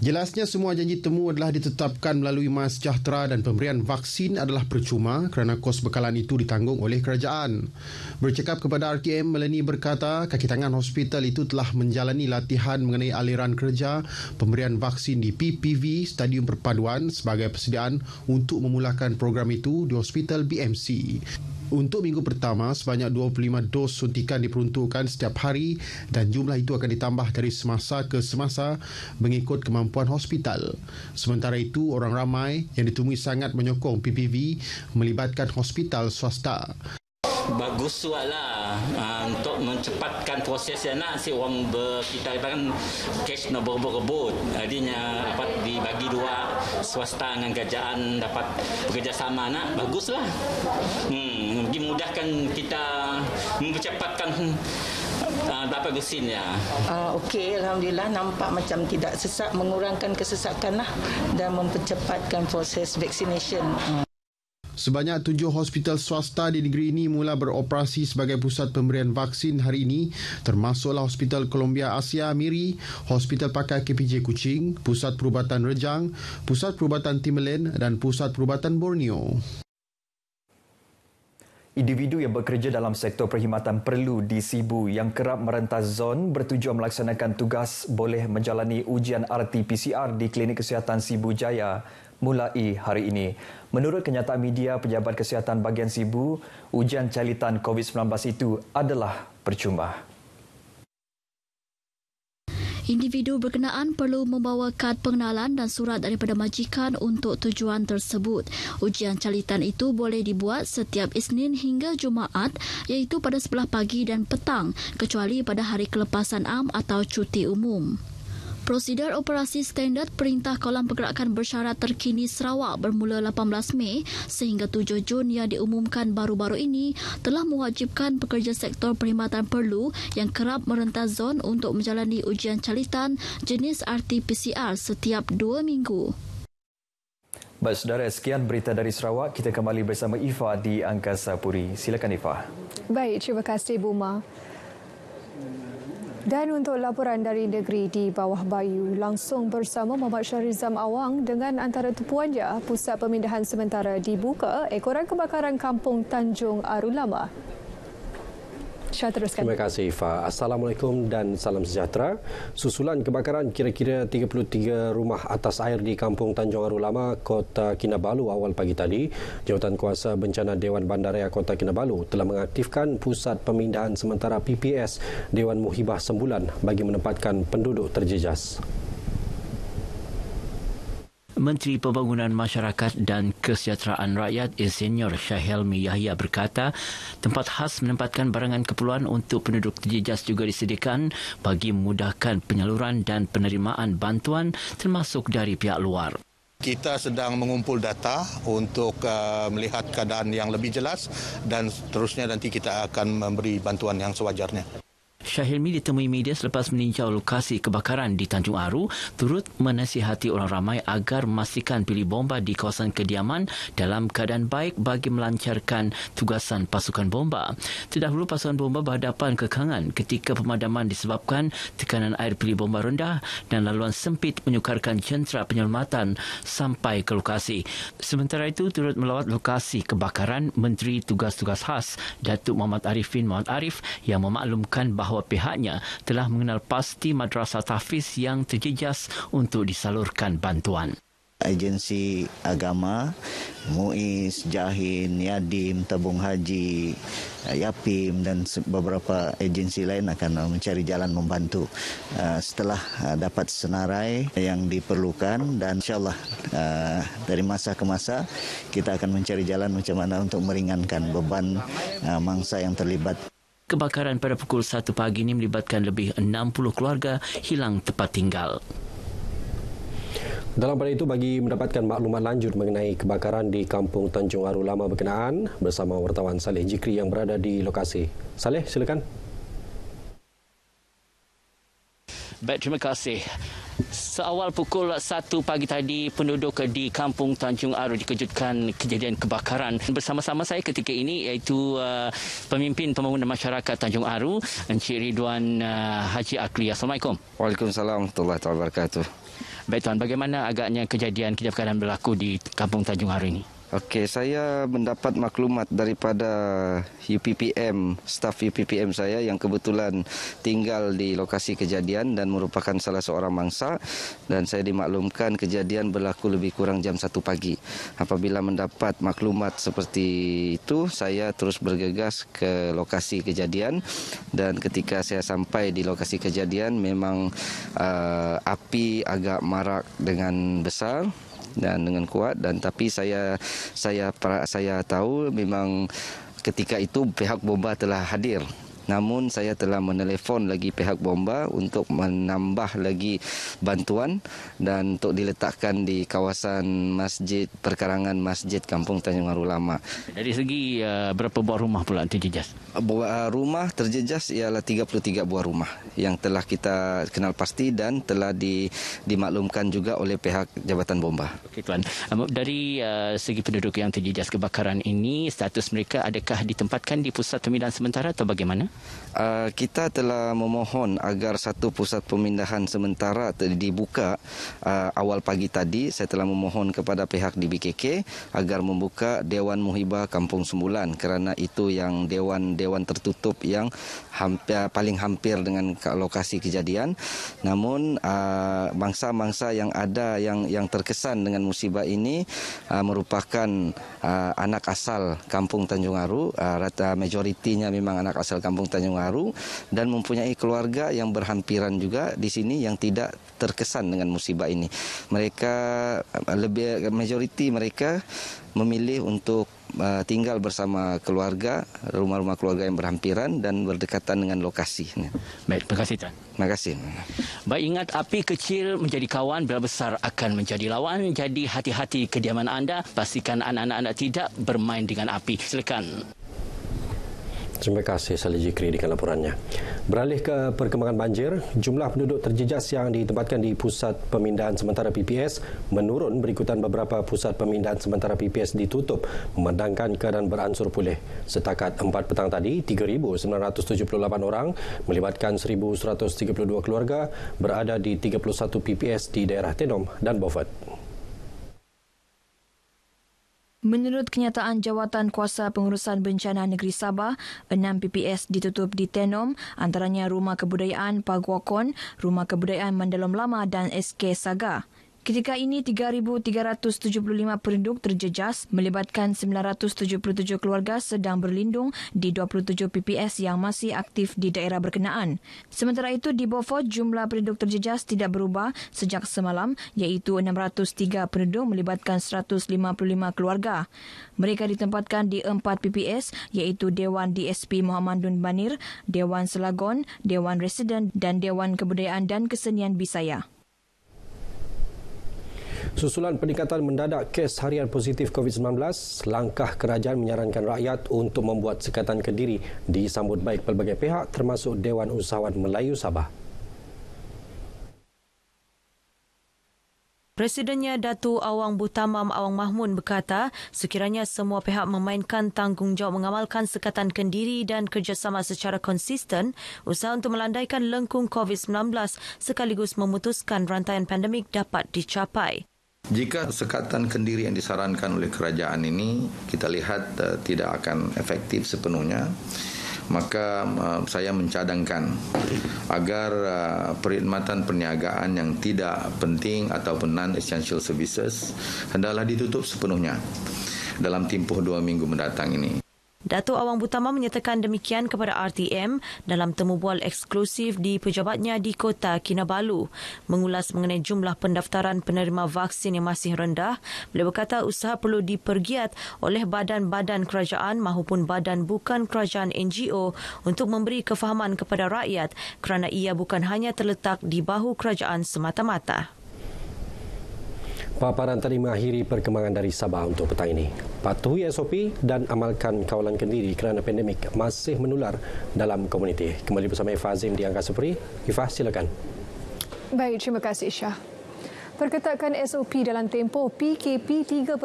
Jelasnya semua janji temu adalah ditetapkan melalui MySejahtera dan pemberian vaksin adalah percuma kerana kos bekalan itu ditanggung oleh kerajaan. Bercakap kepada RTM, Melanie berkata kaki tangan hospital itu telah menjalani latihan mengenai aliran kerja pemberian vaksin di PPV Stadium Perpaduan sebagai persediaan untuk memulakan program itu di Hospital BMC. Untuk minggu pertama, sebanyak 25 dos suntikan diperuntukkan setiap hari dan jumlah itu akan ditambah dari semasa ke semasa mengikut kemampuan hospital. Sementara itu, orang ramai yang ditemui sangat menyokong PPV melibatkan hospital swasta. Bagus lah untuk mencepatkan proses nak si orang kita kan kes nak berebut jadinya dapat dibagi dua swasta dengan kerajaan dapat bekerjasama nak baguslah dimudahkan kita mempercepatkan dapat vaksin ya. Okey, alhamdulillah nampak macam tidak sesak, mengurangkan kesesakan lah dan mempercepatkan proses vaccination. Sebanyak 7 hospital swasta di negeri ini mula beroperasi sebagai pusat pemberian vaksin hari ini, termasuklah Hospital Columbia Asia Miri, Hospital Pakai KPJ Kuching, Pusat Perubatan Rejang, Pusat Perubatan Timberland dan Pusat Perubatan Borneo. Individu yang bekerja dalam sektor perkhidmatan perlu di Sibu yang kerap merentas zon bertujuan melaksanakan tugas boleh menjalani ujian RT-PCR di Klinik Kesihatan Sibu Jaya mulai hari ini. Menurut kenyataan media Pejabat Kesihatan Bahagian Sibu, ujian calitan COVID-19 itu adalah percuma. Individu berkenaan perlu membawa kad pengenalan dan surat daripada majikan untuk tujuan tersebut. Ujian calitan itu boleh dibuat setiap Isnin hingga Jumaat, iaitu pada sebelah pagi dan petang, kecuali pada hari kelepasan am atau cuti umum. Prosedur operasi standard Perintah Kawalan Pergerakan Bersyarat Terkini Sarawak bermula 18 Mei sehingga 7 Jun yang diumumkan baru-baru ini telah mewajibkan pekerja sektor perkhidmatan perlu yang kerap merentas zon untuk menjalani ujian calitan jenis RT-PCR setiap 2 minggu. Baik, saudara, sekian berita dari Sarawak. Kita kembali bersama Ifa di Angkasa Puri. Silakan Ifa. Baik, terima kasih Buma. Dan untuk laporan dari negeri di bawah Bayu, langsung bersama Muhammad Syarizam Awang dengan antara tumpuannya, pusat pemindahan sementara dibuka ekoran kebakaran kampung Tanjung Aru Lama. Syah, teruskan. Terima kasih, Ifa. Assalamualaikum dan salam sejahtera. Susulan kebakaran kira-kira 33 rumah atas air di Kampung Tanjung Aru Lama, Kota Kinabalu awal pagi tadi, Jawatan Kuasa Bencana Dewan Bandaraya Kota Kinabalu telah mengaktifkan Pusat Pemindahan Sementara PPS Dewan Muhibah Sembulan bagi menempatkan penduduk terjejas. Menteri Pembangunan Masyarakat dan Kesejahteraan Rakyat Insinyur Syahelmi Yahya berkata, tempat khas menempatkan barangan keperluan untuk penduduk terjejas juga disediakan bagi memudahkan penyaluran dan penerimaan bantuan termasuk dari pihak luar. Kita sedang mengumpul data untuk melihat keadaan yang lebih jelas dan seterusnya nanti kita akan memberi bantuan yang sewajarnya. Syahelmi ditemui media selepas meninjau lokasi kebakaran di Tanjung Aru, turut menasihati orang ramai agar memastikan pilih bomba di kawasan kediaman dalam keadaan baik bagi melancarkan tugasan pasukan bomba. Terdahulu pasukan bomba berhadapan kekangan ketika pemadaman disebabkan tekanan air pilih bomba rendah dan laluan sempit menyukarkan jentera penyelamatan sampai ke lokasi. Sementara itu, turut melawat lokasi kebakaran Menteri Tugas-Tugas Khas Datuk Muhammad Arifin Muhammad Arif yang memaklumkan bahawa pihaknya telah mengenal pasti madrasah tahfiz yang terjejas untuk disalurkan bantuan. Agensi agama, MUIS, Jahin, Yadim, Tabung Haji, Yapim dan beberapa agensi lain akan mencari jalan membantu setelah dapat senarai yang diperlukan, dan insyaAllah dari masa ke masa kita akan mencari jalan macam mana untuk meringankan beban mangsa yang terlibat. Kebakaran pada pukul 1 pagi ini melibatkan lebih 60 keluarga hilang tempat tinggal. Dalam pada itu, bagi mendapatkan maklumat lanjut mengenai kebakaran di Kampung Tanjung Aru Lama berkenaan, bersama wartawan Saleh Jikri yang berada di lokasi. Saleh, silakan. Baik, terima kasih. Seawal pukul 1 pagi tadi, penduduk di Kampung Tanjung Aru dikejutkan kejadian kebakaran. Bersama-sama saya ketika ini iaitu Pemimpin Pembangunan Masyarakat Tanjung Aru, Encik Ridwan Haji Akli. Assalamualaikum. Waalaikumsalam warahmatullahi wabarakatuh. Baik Tuan, bagaimana agaknya kejadian kebakaran berlaku di Kampung Tanjung Aru ini? Okey, saya mendapat maklumat daripada UPPM, staf UPPM saya yang kebetulan tinggal di lokasi kejadian dan merupakan salah seorang mangsa, dan saya dimaklumkan kejadian berlaku lebih kurang jam 1 pagi. Apabila mendapat maklumat seperti itu, saya terus bergegas ke lokasi kejadian, dan ketika saya sampai di lokasi kejadian memang api agak marak dengan besar dan dengan kuat, dan tapi saya tahu memang ketika itu pihak bomba telah hadir. Namun saya telah menelefon lagi pihak bomba untuk menambah lagi bantuan dan untuk diletakkan di kawasan masjid perkarangan Masjid Kampung Tanjung Aru Lama. Dari segi berapa buah rumah pula terjejas? Rumah terjejas ialah 33 buah rumah yang telah kita kenal pasti dan telah dimaklumkan juga oleh pihak Jabatan Bomba. Okey tuan. Dari segi penduduk yang terjejas kebakaran ini, status mereka adakah ditempatkan di pusat pemindahan sementara atau bagaimana? Kita telah memohon agar satu pusat pemindahan sementara dibuka awal pagi tadi. Saya telah memohon kepada pihak DBKK agar membuka Dewan Muhibah Kampung Sembulan kerana itu yang dewan tertutup yang paling hampir dengan lokasi kejadian. Namun mangsa-mangsa yang ada yang terkesan dengan musibah ini merupakan anak asal Kampung Tanjung Aru. Rata majoritinya memang anak asal Kampung Tanjung Aru dan mempunyai keluarga yang berhampiran juga di sini yang tidak terkesan dengan musibah ini. Mereka majoriti mereka memilih untuk tinggal bersama keluarga, rumah-rumah keluarga yang berhampiran dan berdekatan dengan lokasi. Baik, terima kasih tuan. Terima kasih. Baik, ingat api kecil menjadi kawan, bila besar akan menjadi lawan. Jadi hati-hati kediaman anda, pastikan anak-anak anda tidak bermain dengan api. Silakan. Terima kasih Salih Jikri dengan laporannya. Beralih ke perkembangan banjir, jumlah penduduk terjejas yang ditempatkan di Pusat Pemindahan Sementara PPS menurun berikutan beberapa pusat pemindahan sementara PPS ditutup memandangkan keadaan beransur pulih. Setakat 4 petang tadi, 3,978 orang melibatkan 1,132 keluarga berada di 31 PPS di daerah Tenom dan Beaufort. Menurut kenyataan Jawatan Kuasa Pengurusan Bencana Negeri Sabah, 6 PPS ditutup di Tenom, antaranya Rumah Kebudayaan Paguakon, Rumah Kebudayaan Mandalom Lama dan SK Saga. Ketika ini, 3,375 penduduk terjejas melibatkan 977 keluarga sedang berlindung di 27 PPS yang masih aktif di daerah berkenaan. Sementara itu, di Beaufort, jumlah penduduk terjejas tidak berubah sejak semalam iaitu 603 penduduk melibatkan 155 keluarga. Mereka ditempatkan di 4 PPS iaitu Dewan DSP Muhammad Dun Banir, Dewan Selagon, Dewan Residen dan Dewan Kebudayaan dan Kesenian Bisaya. Susulan peningkatan mendadak kes harian positif COVID-19, langkah kerajaan menyarankan rakyat untuk membuat sekatan Kediri disambut baik pelbagai pihak termasuk Dewan Usahawan Melayu Sabah. Presidennya Datuk Awang Butamam Awang Mahmud berkata, sekiranya semua pihak memainkan tanggungjawab mengamalkan sekatan kendiri dan kerjasama secara konsisten, usaha untuk melandaikan lengkung COVID-19 sekaligus memutuskan rantaian pandemik dapat dicapai. Jika sekatan kendiri yang disarankan oleh kerajaan ini kita lihat tidak akan efektif sepenuhnya, maka saya mencadangkan agar perkhidmatan perniagaan yang tidak penting ataupun non-essential services hendaklah ditutup sepenuhnya dalam tempoh 2 minggu mendatang ini. Datuk Awang Butamam menyatakan demikian kepada RTM dalam temu bual eksklusif di pejabatnya di Kota Kinabalu. Mengulas mengenai jumlah pendaftaran penerima vaksin yang masih rendah, beliau berkata usaha perlu dipergiat oleh badan-badan kerajaan maupun badan bukan kerajaan NGO untuk memberi kefahaman kepada rakyat kerana ia bukan hanya terletak di bahu kerajaan semata-mata. Paparan tadi mengakhiri perkembangan dari Sabah untuk petang ini. Patuhi SOP dan amalkan kawalan kendiri kerana pandemik masih menular dalam komuniti. Kembali bersama Ifah Azim di Angkasa Peri. Ifah, silakan. Baik, terima kasih Syah. Perketakan SOP dalam tempoh PKP 3.0.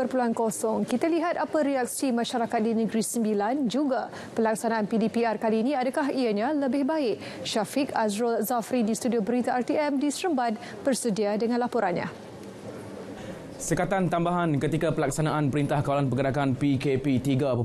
Kita lihat apa reaksi masyarakat di Negeri Sembilan juga pelaksanaan PDPR kali ini. Adakah ianya lebih baik? Syafiq Azrul Zafri di studio berita RTM di Seremban bersedia dengan laporannya. Sekatan tambahan ketika pelaksanaan Perintah Kawalan Pergerakan PKP 3.0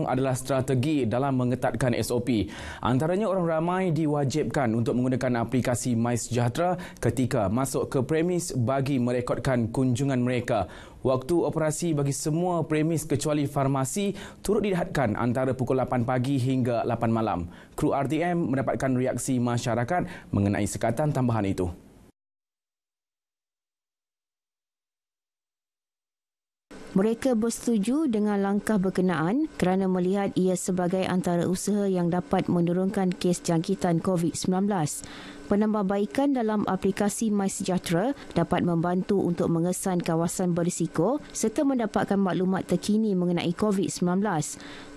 adalah strategi dalam mengetatkan SOP. Antaranya orang ramai diwajibkan untuk menggunakan aplikasi MySejahtera ketika masuk ke premis bagi merekodkan kunjungan mereka. Waktu operasi bagi semua premis kecuali farmasi turut dihadkan antara pukul 8 pagi hingga 8 malam. Kru RTM mendapatkan reaksi masyarakat mengenai sekatan tambahan itu. Mereka bersetuju dengan langkah berkenaan kerana melihat ia sebagai antara usaha yang dapat menurunkan kes jangkitan COVID-19. Penambahbaikan dalam aplikasi MySejahtera dapat membantu untuk mengesan kawasan berisiko serta mendapatkan maklumat terkini mengenai COVID-19.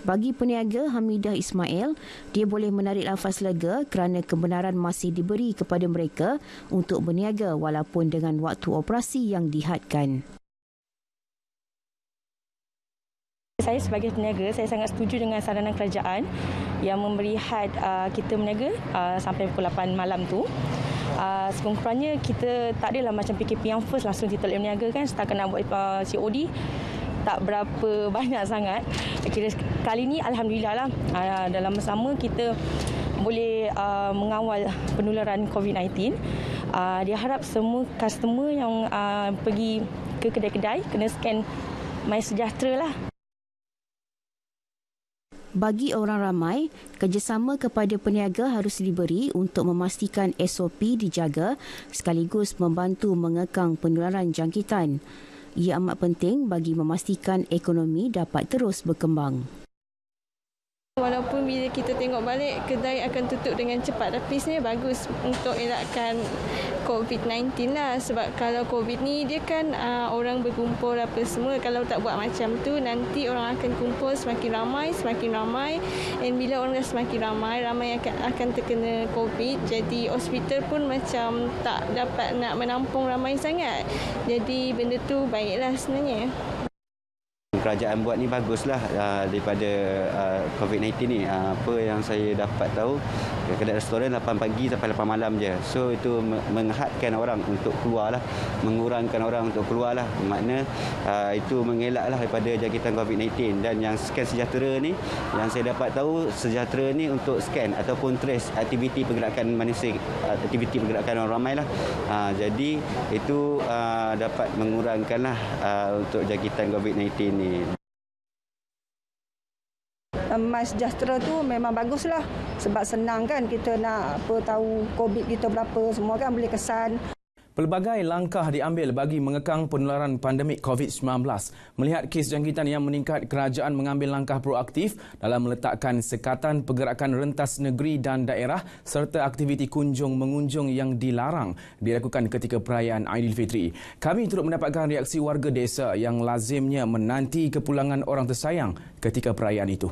Bagi peniaga Hamidah Ismail, dia boleh menarik nafas lega kerana kebenaran masih diberi kepada mereka untuk berniaga walaupun dengan waktu operasi yang dihadkan. Saya sebagai peniaga, saya sangat setuju dengan saranan kerajaan yang memberi had kita berniaga sampai pukul 8 malam tu. Sekurang-kurangnya kita tak adalah macam PKP yang first langsung kita boleh berniaga kan, setakat nak buat COD tak berapa banyak sangat. Kira kali ni alhamdulillah lah dalam masa sama kita boleh mengawal penularan COVID-19. Dia harap semua customer yang pergi ke kedai-kedai kena scan MySejahtera lah. Bagi orang ramai, kerjasama kepada peniaga harus diberi untuk memastikan SOP dijaga sekaligus membantu mengekang penularan jangkitan. Ia amat penting bagi memastikan ekonomi dapat terus berkembang. Walaupun bila kita tengok balik, kedai akan tutup dengan cepat, tapi sebenarnya bagus untuk elakkan COVID-19 lah. Sebab kalau COVID ni dia kan orang berkumpul apa semua. Kalau tak buat macam tu, nanti orang akan kumpul semakin ramai. Dan bila orang dah semakin ramai akan terkena COVID. Jadi hospital pun macam tak dapat nak menampung ramai sangat. Jadi benda tu baiklah sebenarnya. Kerajaan buat ni baguslah daripada COVID-19 ni. Apa yang saya dapat tahu, kedai restoran 8 pagi sampai 8 malam je. So itu menghadkan orang untuk keluarlah, mengurangkan orang untuk keluarlah. Makna itu mengelaklah daripada jangkitan COVID-19. Dan yang scan sejahtera ni, yang saya dapat tahu, sejahtera ni untuk scan ataupun trace aktiviti pergerakan manusia, aktiviti pergerakan orang ramai lah. Jadi itu dapat mengurangkanlah untuk jangkitan COVID-19 ni. MySejahtera tu memang baguslah sebab senang kan kita nak tahu COVID kita berapa, semua kan boleh kesan. Pelbagai langkah diambil bagi mengekang penularan pandemik COVID-19. Melihat kes jangkitan yang meningkat, kerajaan mengambil langkah proaktif dalam meletakkan sekatan pergerakan rentas negeri dan daerah serta aktiviti kunjung-mengunjung yang dilarang dilakukan ketika perayaan Aidilfitri. Kami turut mendapatkan reaksi warga desa yang lazimnya menanti kepulangan orang tersayang ketika perayaan itu.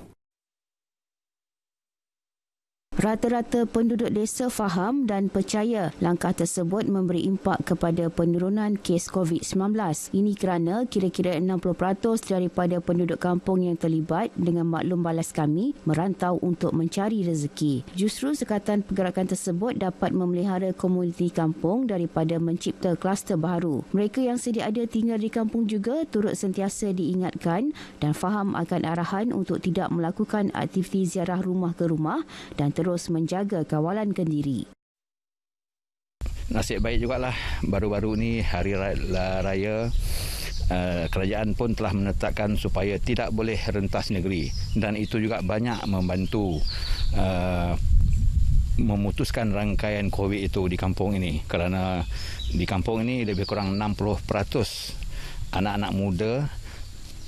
Rata-rata penduduk desa faham dan percaya langkah tersebut memberi impak kepada penurunan kes COVID-19. Ini kerana kira-kira 60% daripada penduduk kampung yang terlibat dengan maklum balas kami merantau untuk mencari rezeki. Justru sekatan pergerakan tersebut dapat memelihara komuniti kampung daripada mencipta kluster baru. Mereka yang sedia ada tinggal di kampung juga turut sentiasa diingatkan dan faham akan arahan untuk tidak melakukan aktiviti ziarah rumah ke rumah dan terus menjaga kawalan kendiri. Nasib baik jugalah baru-baru ni hari raya kerajaan pun telah menetapkan supaya tidak boleh rentas negeri dan itu juga banyak membantu memutuskan rangkaian COVID itu di kampung ini kerana di kampung ini lebih kurang 60% anak-anak muda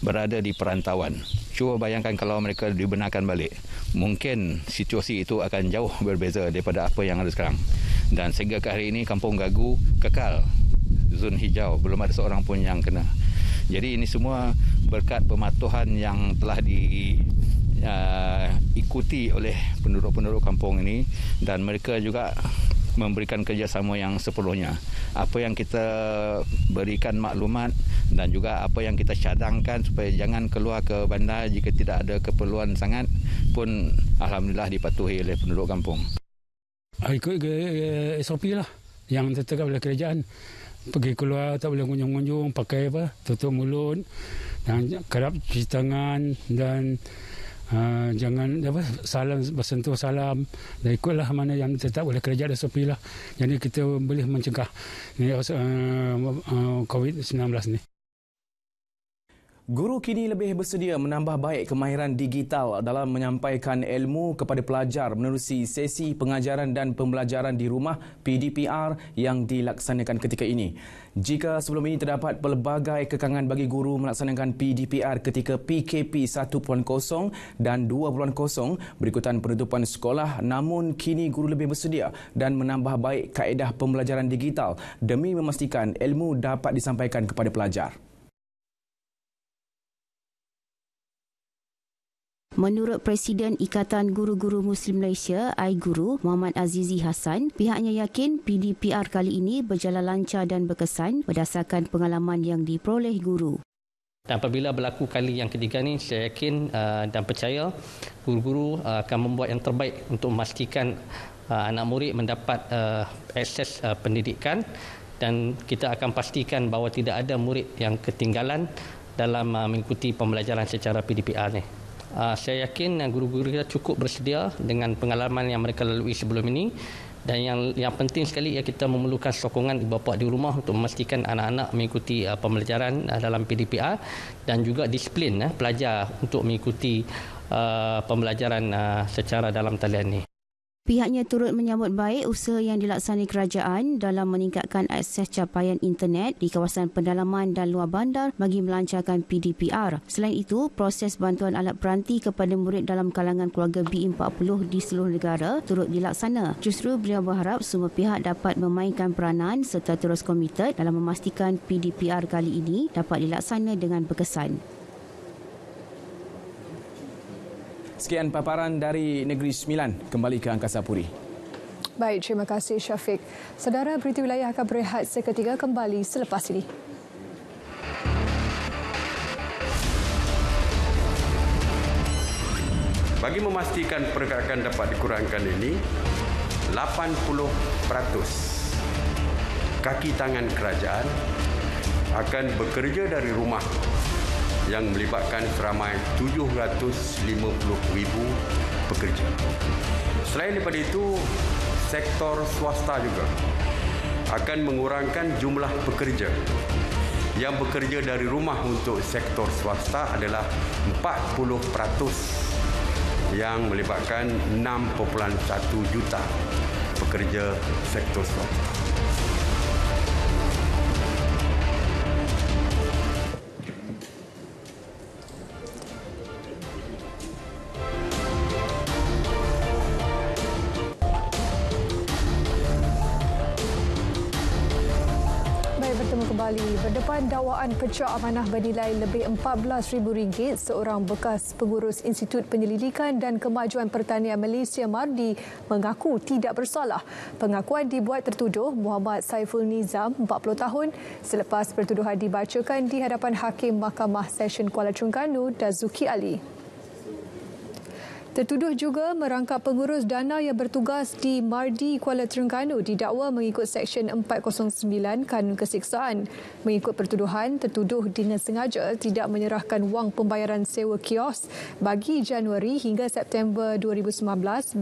berada di perantauan. Cuba bayangkan kalau mereka dibenarkan balik. Mungkin situasi itu akan jauh berbeza daripada apa yang ada sekarang. Dan sehingga ke hari ini Kampung Gagu kekal zon hijau. Belum ada seorang pun yang kena. Jadi ini semua berkat pematuhan yang telah diikuti oleh penduduk-penduduk kampung ini dan mereka juga memberikan kerjasama yang sepenuhnya. Apa yang kita berikan maklumat dan juga apa yang kita cadangkan supaya jangan keluar ke bandar jika tidak ada keperluan sangat pun alhamdulillah dipatuhi oleh penduduk kampung. Ikut SOP lah yang ditetapkan oleh kerajaan. Pergi keluar tak boleh kunjung-kunjung, pakai tutup mulut dan kerap cuci tangan dan jangan salam bersentuh salam dan ikutlah mana yang tetap oleh kerajaan SOP lah. Jadi kita boleh mencegah COVID-19 ni. Guru kini lebih bersedia menambah baik kemahiran digital dalam menyampaikan ilmu kepada pelajar menerusi sesi pengajaran dan pembelajaran di rumah PDPR yang dilaksanakan ketika ini. Jika sebelum ini terdapat pelbagai kekangan bagi guru melaksanakan PDPR ketika PKP 1.0 dan 2.0 berikutan penutupan sekolah, namun kini guru lebih bersedia dan menambah baik kaedah pembelajaran digital demi memastikan ilmu dapat disampaikan kepada pelajar. Menurut Presiden Ikatan Guru-Guru Muslim Malaysia, iGuru, Muhammad Azizi Hassan, pihaknya yakin PDPR kali ini berjalan lancar dan berkesan berdasarkan pengalaman yang diperoleh guru. Dan apabila berlaku kali yang ketiga ini, saya yakin dan percaya guru-guru akan membuat yang terbaik untuk memastikan anak murid mendapat akses pendidikan, dan kita akan pastikan bahawa tidak ada murid yang ketinggalan dalam mengikuti pembelajaran secara PDPR ini. Saya yakin guru-guru kita cukup bersedia dengan pengalaman yang mereka lalui sebelum ini, dan yang penting sekali ialah kita memerlukan sokongan ibu bapa di rumah untuk memastikan anak-anak mengikuti pembelajaran dalam PDPR dan juga disiplin pelajar untuk mengikuti pembelajaran secara dalam talian ini. Pihaknya turut menyambut baik usaha yang dilaksanakan kerajaan dalam meningkatkan akses capaian internet di kawasan pendalaman dan luar bandar bagi melancarkan PDPR. Selain itu, proses bantuan alat peranti kepada murid dalam kalangan keluarga B40 di seluruh negara turut dilaksana. Justru beliau berharap semua pihak dapat memainkan peranan serta terus komited dalam memastikan PDPR kali ini dapat dilaksana dengan berkesan. Sekian paparan dari Negeri Sembilan. Kembali ke Angkasa Puri. Baik, terima kasih Syafiq. Saudara, Berita Wilayah akan berehat seketika, kembali selepas ini. Bagi memastikan pergerakan dapat dikurangkan ini, 80% kaki tangan kerajaan akan bekerja dari rumah yang melibatkan seramai 750,000 pekerja. Selain daripada itu, sektor swasta juga akan mengurangkan jumlah pekerja. Yang bekerja dari rumah untuk sektor swasta adalah 40% yang melibatkan 6.1 juta pekerja sektor swasta. Berdepan dakwaan pecah amanah bernilai lebih RM14,000, seorang bekas pengurus Institut Penyelidikan dan Kemajuan Pertanian Malaysia MARDI mengaku tidak bersalah. Pengakuan dibuat tertuduh Muhammad Saiful Nizam, 40 tahun, selepas pertuduhan dibacakan di hadapan Hakim Mahkamah Session Kuala Terengganu, Dazuki Ali. Tertuduh juga merangkap pengurus dana yang bertugas di MARDI Kuala Terengganu didakwa mengikut Seksyen 409 Kanun Kesiksaan. Mengikut pertuduhan, tertuduh dengan sengaja tidak menyerahkan wang pembayaran sewa kios bagi Januari hingga September 2019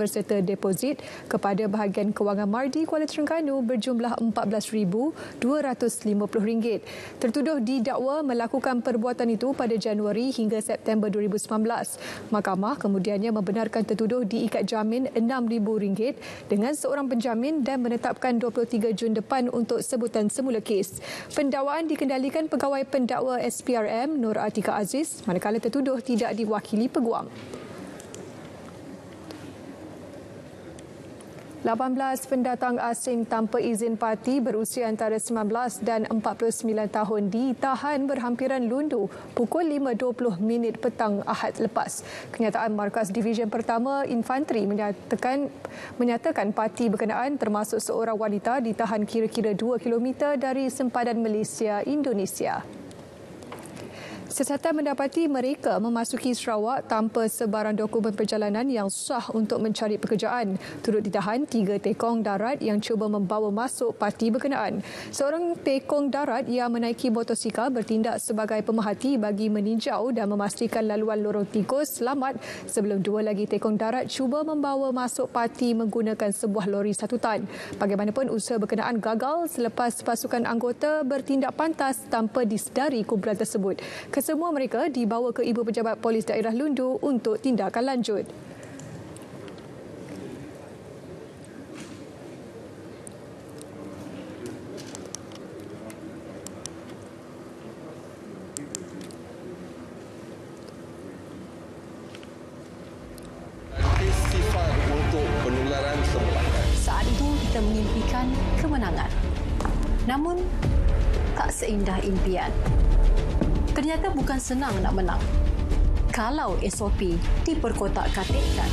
berserta deposit kepada bahagian kewangan MARDI Kuala Terengganu berjumlah RM14,250. Tertuduh didakwa melakukan perbuatan itu pada Januari hingga September 2019. Mahkamah kemudiannya membenarkan tertuduh diikat jamin RM6,000 dengan seorang penjamin dan menetapkan 23 Jun depan untuk sebutan semula kes. Pendakwaan dikendalikan Pegawai Pendakwa SPRM Nur Atika Aziz, manakala tertuduh tidak diwakili peguam. 18 pendatang asing tanpa izin parti berusia antara 19 dan 49 tahun ditahan berhampiran lundu pukul 5.20 petang Ahad lepas. Kenyataan Markas Division Pertama Infanteri menyatakan parti berkenaan termasuk seorang wanita ditahan kira-kira 2 km dari sempadan Malaysia Indonesia. Siasatan mendapati mereka memasuki Sarawak tanpa sebarang dokumen perjalanan yang sah untuk mencari pekerjaan. Turut ditahan 3 tekong darat yang cuba membawa masuk parti berkenaan. Seorang tekong darat yang menaiki motosikal bertindak sebagai pemerhati bagi meninjau dan memastikan laluan lorong tikus selamat sebelum 2 lagi tekong darat cuba membawa masuk parti menggunakan sebuah lori 1 tan. Bagaimanapun, usaha berkenaan gagal selepas pasukan anggota bertindak pantas tanpa disedari kumpulan tersebut. Kesemua mereka dibawa ke Ibu Pejabat Polis Daerah Lundu untuk tindakan lanjut. Saat itu kita mengimpikan kemenangan. Namun, tak seindah impian. Ternyata bukan senang nak menang. Kalau SOP diperkotak-katikkan.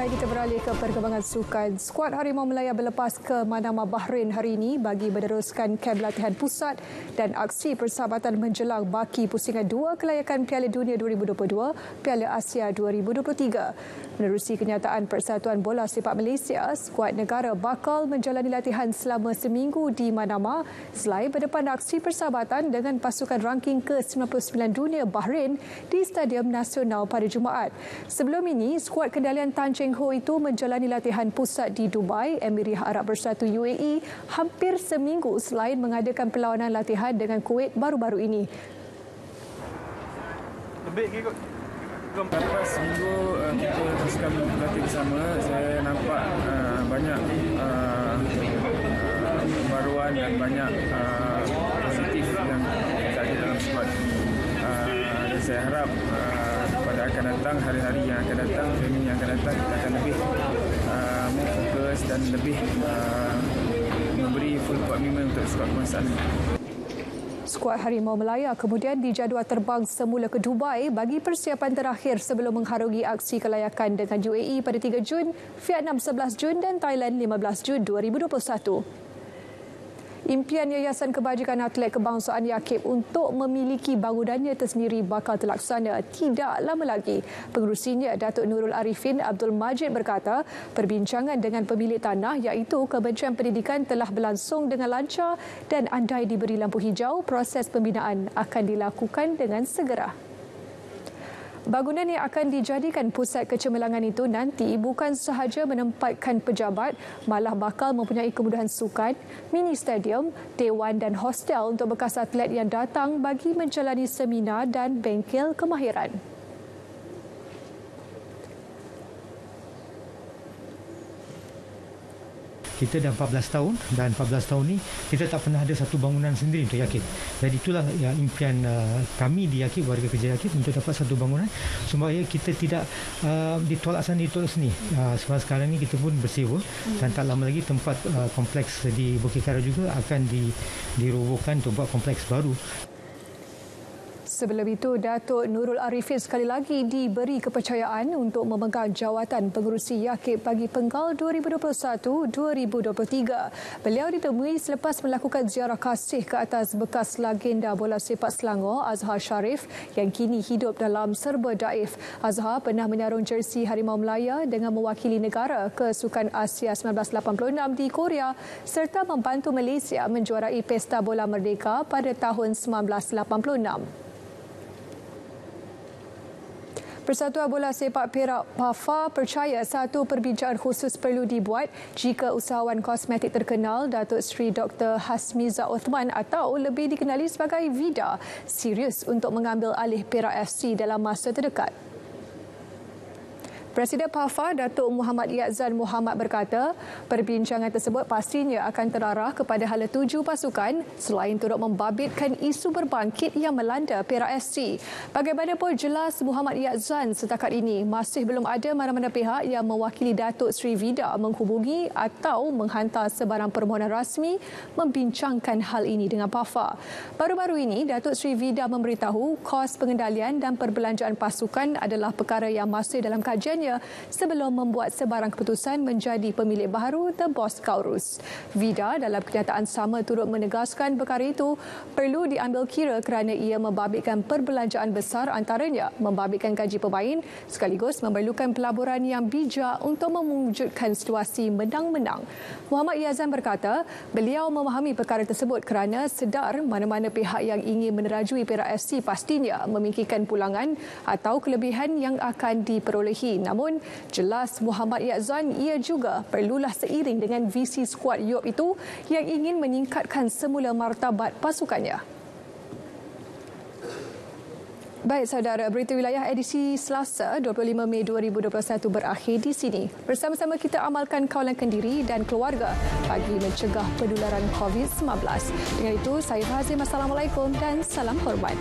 Kita beralih ke perkembangan sukan. Skuad Harimau Melaya berlepas ke Manama, Bahrain hari ini bagi meneruskan kem latihan pusat dan aksi persahabatan menjelang baki pusingan 2 kelayakan Piala Dunia 2022, Piala Asia 2023. Menerusi kenyataan Persatuan Bola Sepak Malaysia, skuad negara bakal menjalani latihan selama seminggu di Manama selain berdepan aksi persahabatan dengan pasukan ranking ke-99 dunia Bahrain di Stadium Nasional pada Jumaat. Sebelum ini, skuad kendalian Tan Cheng Ho itu menjalani latihan pusat di Dubai, Emirat Arab Bersatu UAE hampir seminggu selain mengadakan perlawanan latihan dengan Kuwait baru-baru ini. Lepas seminggu kita teruskan berlatih bersama, saya nampak banyak pembaruan dan banyak positif yang ada dalam skuad. Dan saya harap pada akan datang, hari-hari yang akan datang, training yang akan datang, kita akan lebih fokus dan lebih memberi full commitment untuk skuad kebangsaan. Skuad Harimau Melaya kemudian dijadual terbang semula ke Dubai bagi persiapan terakhir sebelum mengharungi aksi kelayakan dengan UAE pada 3 Jun, Vietnam 11 Jun dan Thailand 15 Jun 2021. Impian Yayasan Kebajikan Atlet Kebangsaan Yakib untuk memiliki bangunannya tersendiri bakal terlaksana tidak lama lagi. Pengerusinya Datuk Nurul Arifin Abdul Majid berkata, perbincangan dengan pemilik tanah iaitu Kementerian Pendidikan telah berlangsung dengan lancar dan andai diberi lampu hijau, proses pembinaan akan dilakukan dengan segera. Bangunan yang akan dijadikan pusat kecemerlangan itu nanti bukan sahaja menempatkan pejabat, malah bakal mempunyai kemudahan sukan, mini stadium, dewan dan hostel untuk bekas atlet yang datang bagi menjalani seminar dan bengkel kemahiran. Kita dah 14 tahun dan 14 tahun ni kita tak pernah ada satu bangunan sendiri untuk Yakib. Jadi itulah yang impian kami di Yakib, warga kerja Yakib, untuk dapat satu bangunan supaya kita tidak ditolak sana ditolak sini. Sebab sekarang ni kita pun bersewa dan tak lama lagi tempat kompleks di Bukit Kara juga akan dirobohkan untuk buat kompleks baru. Sebelum itu, Datuk Nurul Arifin sekali lagi diberi kepercayaan untuk memegang jawatan pengerusi Yakib bagi Penggal 2021-2023. Beliau ditemui selepas melakukan ziarah kasih ke atas bekas legenda bola sepak Selangor, Azhar Sharif, yang kini hidup dalam serba daif. Azhar pernah menyarung jersey Harimau Melaya dengan mewakili negara ke Sukan Asia 1986 di Korea serta membantu Malaysia menjuarai Pesta Bola Merdeka pada tahun 1986. Persatuan Bola Sepak Perak PAFA percaya satu perbincangan khusus perlu dibuat jika usahawan kosmetik terkenal Datuk Seri Dr. Hasmiza Othman atau lebih dikenali sebagai Vida serius untuk mengambil alih Perak FC dalam masa terdekat. Presiden PAFA Datuk Muhammad Yadzan Muhammad berkata, perbincangan tersebut pastinya akan terarah kepada hala tuju pasukan selain turut membabitkan isu berbangkit yang melanda Perak FC. Bagaimanapun jelas Muhammad Yadzan setakat ini masih belum ada mana-mana pihak yang mewakili Datuk Seri Vida menghubungi atau menghantar sebarang permohonan rasmi membincangkan hal ini dengan PAFA. Baru-baru ini Datuk Seri Vida memberitahu kos pengendalian dan perbelanjaan pasukan adalah perkara yang masih dalam kajiannya keputusannya sebelum membuat sebarang keputusan menjadi pemilik baharu The Boss Kaurus. Vida dalam kenyataan sama turut menegaskan perkara itu perlu diambil kira kerana ia membabitkan perbelanjaan besar, antaranya membabitkan gaji pemain sekaligus memerlukan pelaburan yang bijak untuk mewujudkan situasi menang-menang. Muhammad Yazan berkata beliau memahami perkara tersebut kerana sedar mana-mana pihak yang ingin menerajui Perak FC pastinya memikirkan pulangan atau kelebihan yang akan diperolehi. Namun jelas Muhammad Yazan ia juga perlulah seiring dengan visi skuad Yop itu yang ingin meningkatkan semula martabat pasukannya. Baik saudara, berita wilayah edisi Selasa 25 Mei 2021 berakhir di sini. Bersama-sama kita amalkan kawalan kendiri dan keluarga bagi mencegah penularan COVID-19. Dengan itu, saya Fazim. Assalamualaikum dan salam hormat.